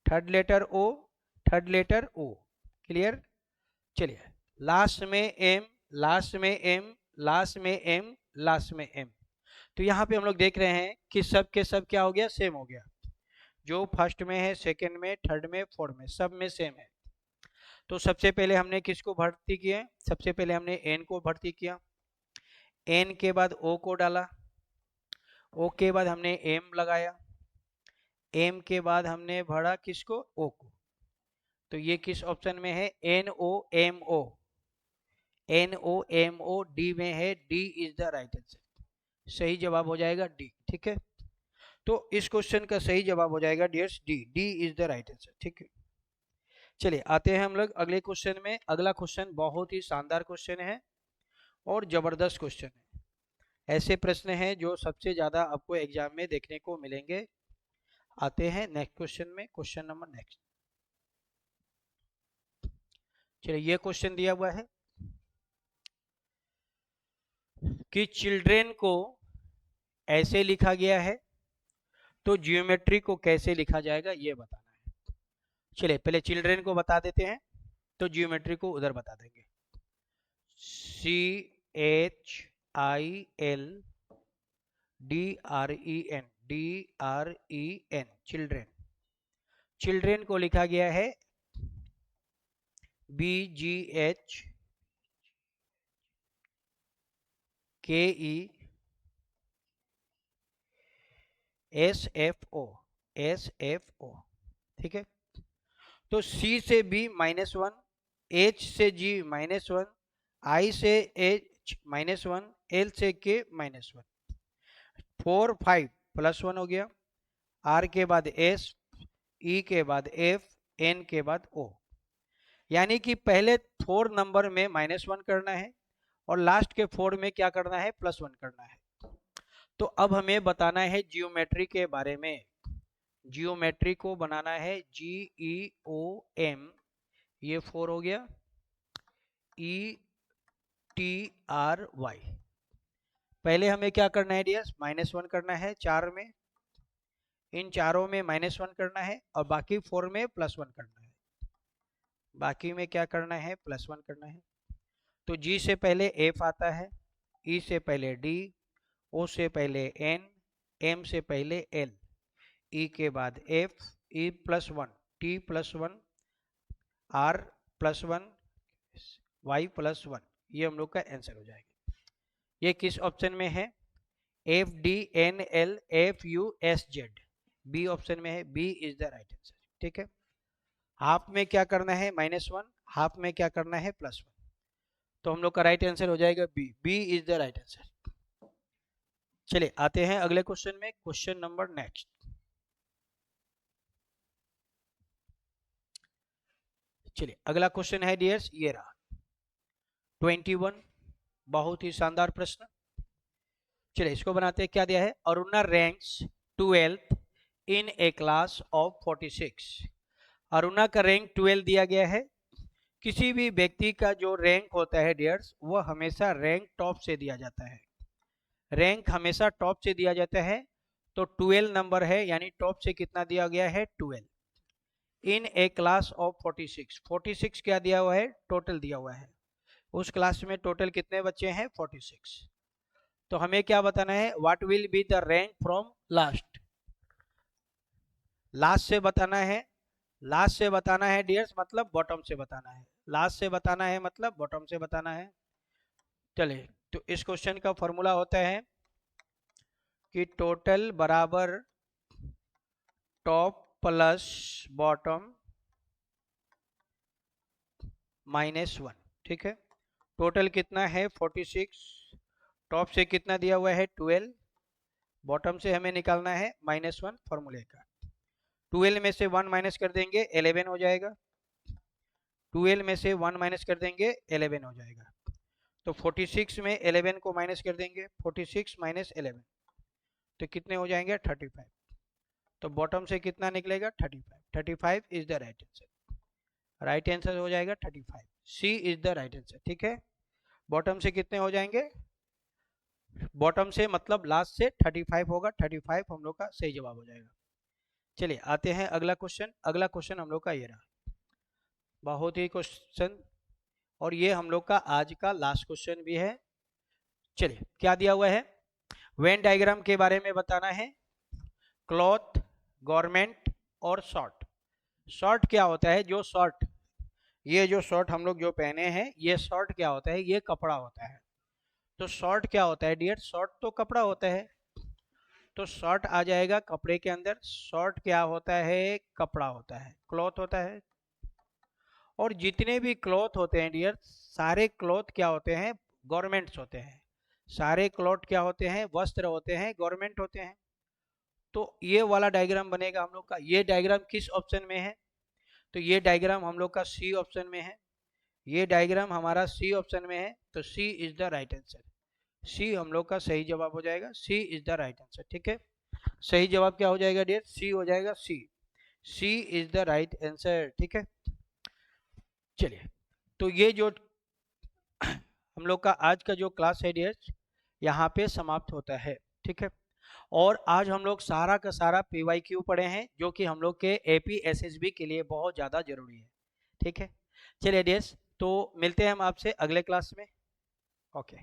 third letter O, third letter O, clear. चलिए लास्ट में एम, लास्ट में एम, लास्ट में एम, लास्ट में एम। तो यहाँ पे हम लोग देख रहे हैं कि सब के सब क्या हो गया, सेम हो गया। जो फर्स्ट में है, सेकंड में, थर्ड में, फोर्थ में, सब में सेम है। तो सबसे पहले हमने किसको भर्ती किया, सबसे पहले हमने एन को भर्ती किया, एन के बाद ओ को डाला, ओ के बाद हमने एम लगाया, एम के बाद हमने भरा किसको, ओ को। तो ये किस ऑप्शन में है, N O M O, N O M O, D में है, D is the right answer. सही जवाब हो जाएगा डी, ठीक है। तो इस क्वेश्चन का सही जवाब हो जाएगा dears D, D is the right answer, ठीक है। चलिए आते हैं हम लोग अगले क्वेश्चन में। अगला क्वेश्चन बहुत ही शानदार क्वेश्चन है और जबरदस्त क्वेश्चन है। ऐसे प्रश्न हैं जो सबसे ज्यादा आपको एग्जाम में देखने को मिलेंगे। आते हैं नेक्स्ट क्वेश्चन में, क्वेश्चन नंबर नेक्स्ट। चलिए ये क्वेश्चन दिया हुआ है कि चिल्ड्रेन को ऐसे लिखा गया है, तो जियोमेट्री को कैसे लिखा जाएगा ये बताना है। चलिए पहले चिल्ड्रेन को बता देते हैं, तो जियोमेट्री को उधर बता देंगे। CHILDREN, DREN, children. चिल्ड्रेन को लिखा गया है BGHKESFO, ठीक है। तो C से B -1, H से G -1, I से H -1, L से K -1, 4 5 +1 हो गया, R के बाद S, E के बाद F, N के बाद O। यानी कि पहले 4 नंबर में -1 करना है और लास्ट के 4 में क्या करना है, +1 करना है। तो अब हमें बताना है जियोमेट्री के बारे में। जियोमेट्री को बनाना है GEOM, ये 4 हो गया, ETRY। पहले हमें क्या करना है डियर्स, -1 करना है 4 में, इन चारों में -1 करना है और बाकी 4 में +1 करना है। बाकी में क्या करना है, +1 करना है। तो G से पहले F आता है, E से पहले D, O से पहले N, M से पहले L, E के बाद F, E +1, T +1, r plus 1 y plus 1, ये हम लोग का आंसर हो जाएगा। ये किस ऑप्शन में है? F D N L F U S Z, B option में है, B is the right answer. ठीक है, हाफ में क्या करना है? -1, हाफ में क्या करना है? +1, तो हम लोग का राइट आंसर हो जाएगा B, B is the right answer. चलिए आते हैं अगले क्वेश्चन में, क्वेश्चन नंबर नेक्स्ट। चलिए अगला क्वेश्चन है डियर्स, ये रहा 21, बहुत ही शानदार प्रश्न। चलिए इसको बनाते हैं। क्या दिया है? Aruna ranks 12th in A class of 46। Aruna का रैंक 12 दिया गया है। किसी भी व्यक्ति का जो रैंक होता है डियर्स, वो हमेशा रैंक टॉप से दिया जाता है, रैंक हमेशा टॉप से दिया जाता है। तो 12 नंबर है, यानी टॉप से कितना दिया गया है? 12 इन ए क्लास ऑफ 46। 46 क्या दिया हुआ है? टोटल दिया हुआ है। उस क्लास में टोटल कितने बच्चे हैं? 46। तो हमें क्या बताना है? What will be the rank from last, last से बताना है। लास्ट से बताना है डियर्स, मतलब बॉटम से बताना है। लास्ट से बताना है मतलब बॉटम से बताना है। चलिए, तो इस क्वेश्चन का फॉर्मूला होता है कि टोटल बराबर टॉप प्लस बॉटम -1। ठीक है, टोटल कितना है? 46, टॉप से कितना दिया हुआ है? 12, बॉटम से हमें निकालना है -1 फॉर्मूले का। 12 में से 1 माइनस कर देंगे 11 हो जाएगा, 12 में से 1 माइनस कर देंगे 11 हो जाएगा। तो 46 में 11 को माइनस कर देंगे, 46 माइनस 11, तो कितने हो जाएंगे? 35। तो बॉटम से कितना निकलेगा? 35। 35 is the right answer, right answer हो जाएगा 35, सी इज द राइट आंसर। ठीक है, बॉटम से कितने हो जाएंगे? बॉटम से मतलब लास्ट से 35 होगा, 35 हम लोग का सही जवाब हो जाएगा। चलिए आते हैं अगला क्वेश्चन। अगला क्वेश्चन हम लोग का ये रहा, बहुत ही क्वेश्चन, और ये हम लोग का आज का लास्ट क्वेश्चन भी है। चलिए क्या दिया हुआ है? वेन डायग्राम के बारे में बताना है। क्लॉथ, गवर्नमेंट और शॉर्ट। शॉर्ट क्या होता है? जो शॉर्ट, ये जो शॉर्ट हम लोग जो पहने हैं, ये शॉर्ट क्या होता है? ये कपड़ा होता है। तो शॉर्ट क्या होता है डियर? शॉर्ट तो कपड़ा होता है, तो शॉर्ट आ जाएगा कपड़े के अंदर। शॉर्ट क्या होता है? कपड़ा होता है, क्लॉथ होता है। और जितने भी क्लॉथ होते हैं डियर, सारे क्लॉथ क्या होते हैं? गवर्नमेंट्स होते हैं। सारे क्लॉथ क्या होते हैं? वस्त्र होते हैं, गवर्नमेंट होते हैं। तो ये वाला डायग्राम बनेगा हम लोग का। ये डायग्राम किस ऑप्शन में है? तो ये डायग्राम हम लोग का सी ऑप्शन में है। ये डायग्राम हमारा सी ऑप्शन में है, तो C is the right answer. See हम लोग का सही जवाब हो जाएगा, सी इज द राइट आंसर। ठीक है, सही जवाब क्या हो जाएगा डियर? सी हो जाएगा, सी, सी इज द राइट आंसर। ठीक है, चलिए तो ये जो हम लोग का आज का जो क्लास है डियर, यहाँ पे समाप्त होता है। ठीक है, और आज हम लोग सारा का सारा पीवाईक्यू पढ़े हैं, जो कि हम लोग के एपी एसएसबी के लिए बहुत ज़्यादा जरूरी है। ठीक है, चलिए डियर्स, तो मिलते हैं हम आपसे अगले क्लास में। ओके।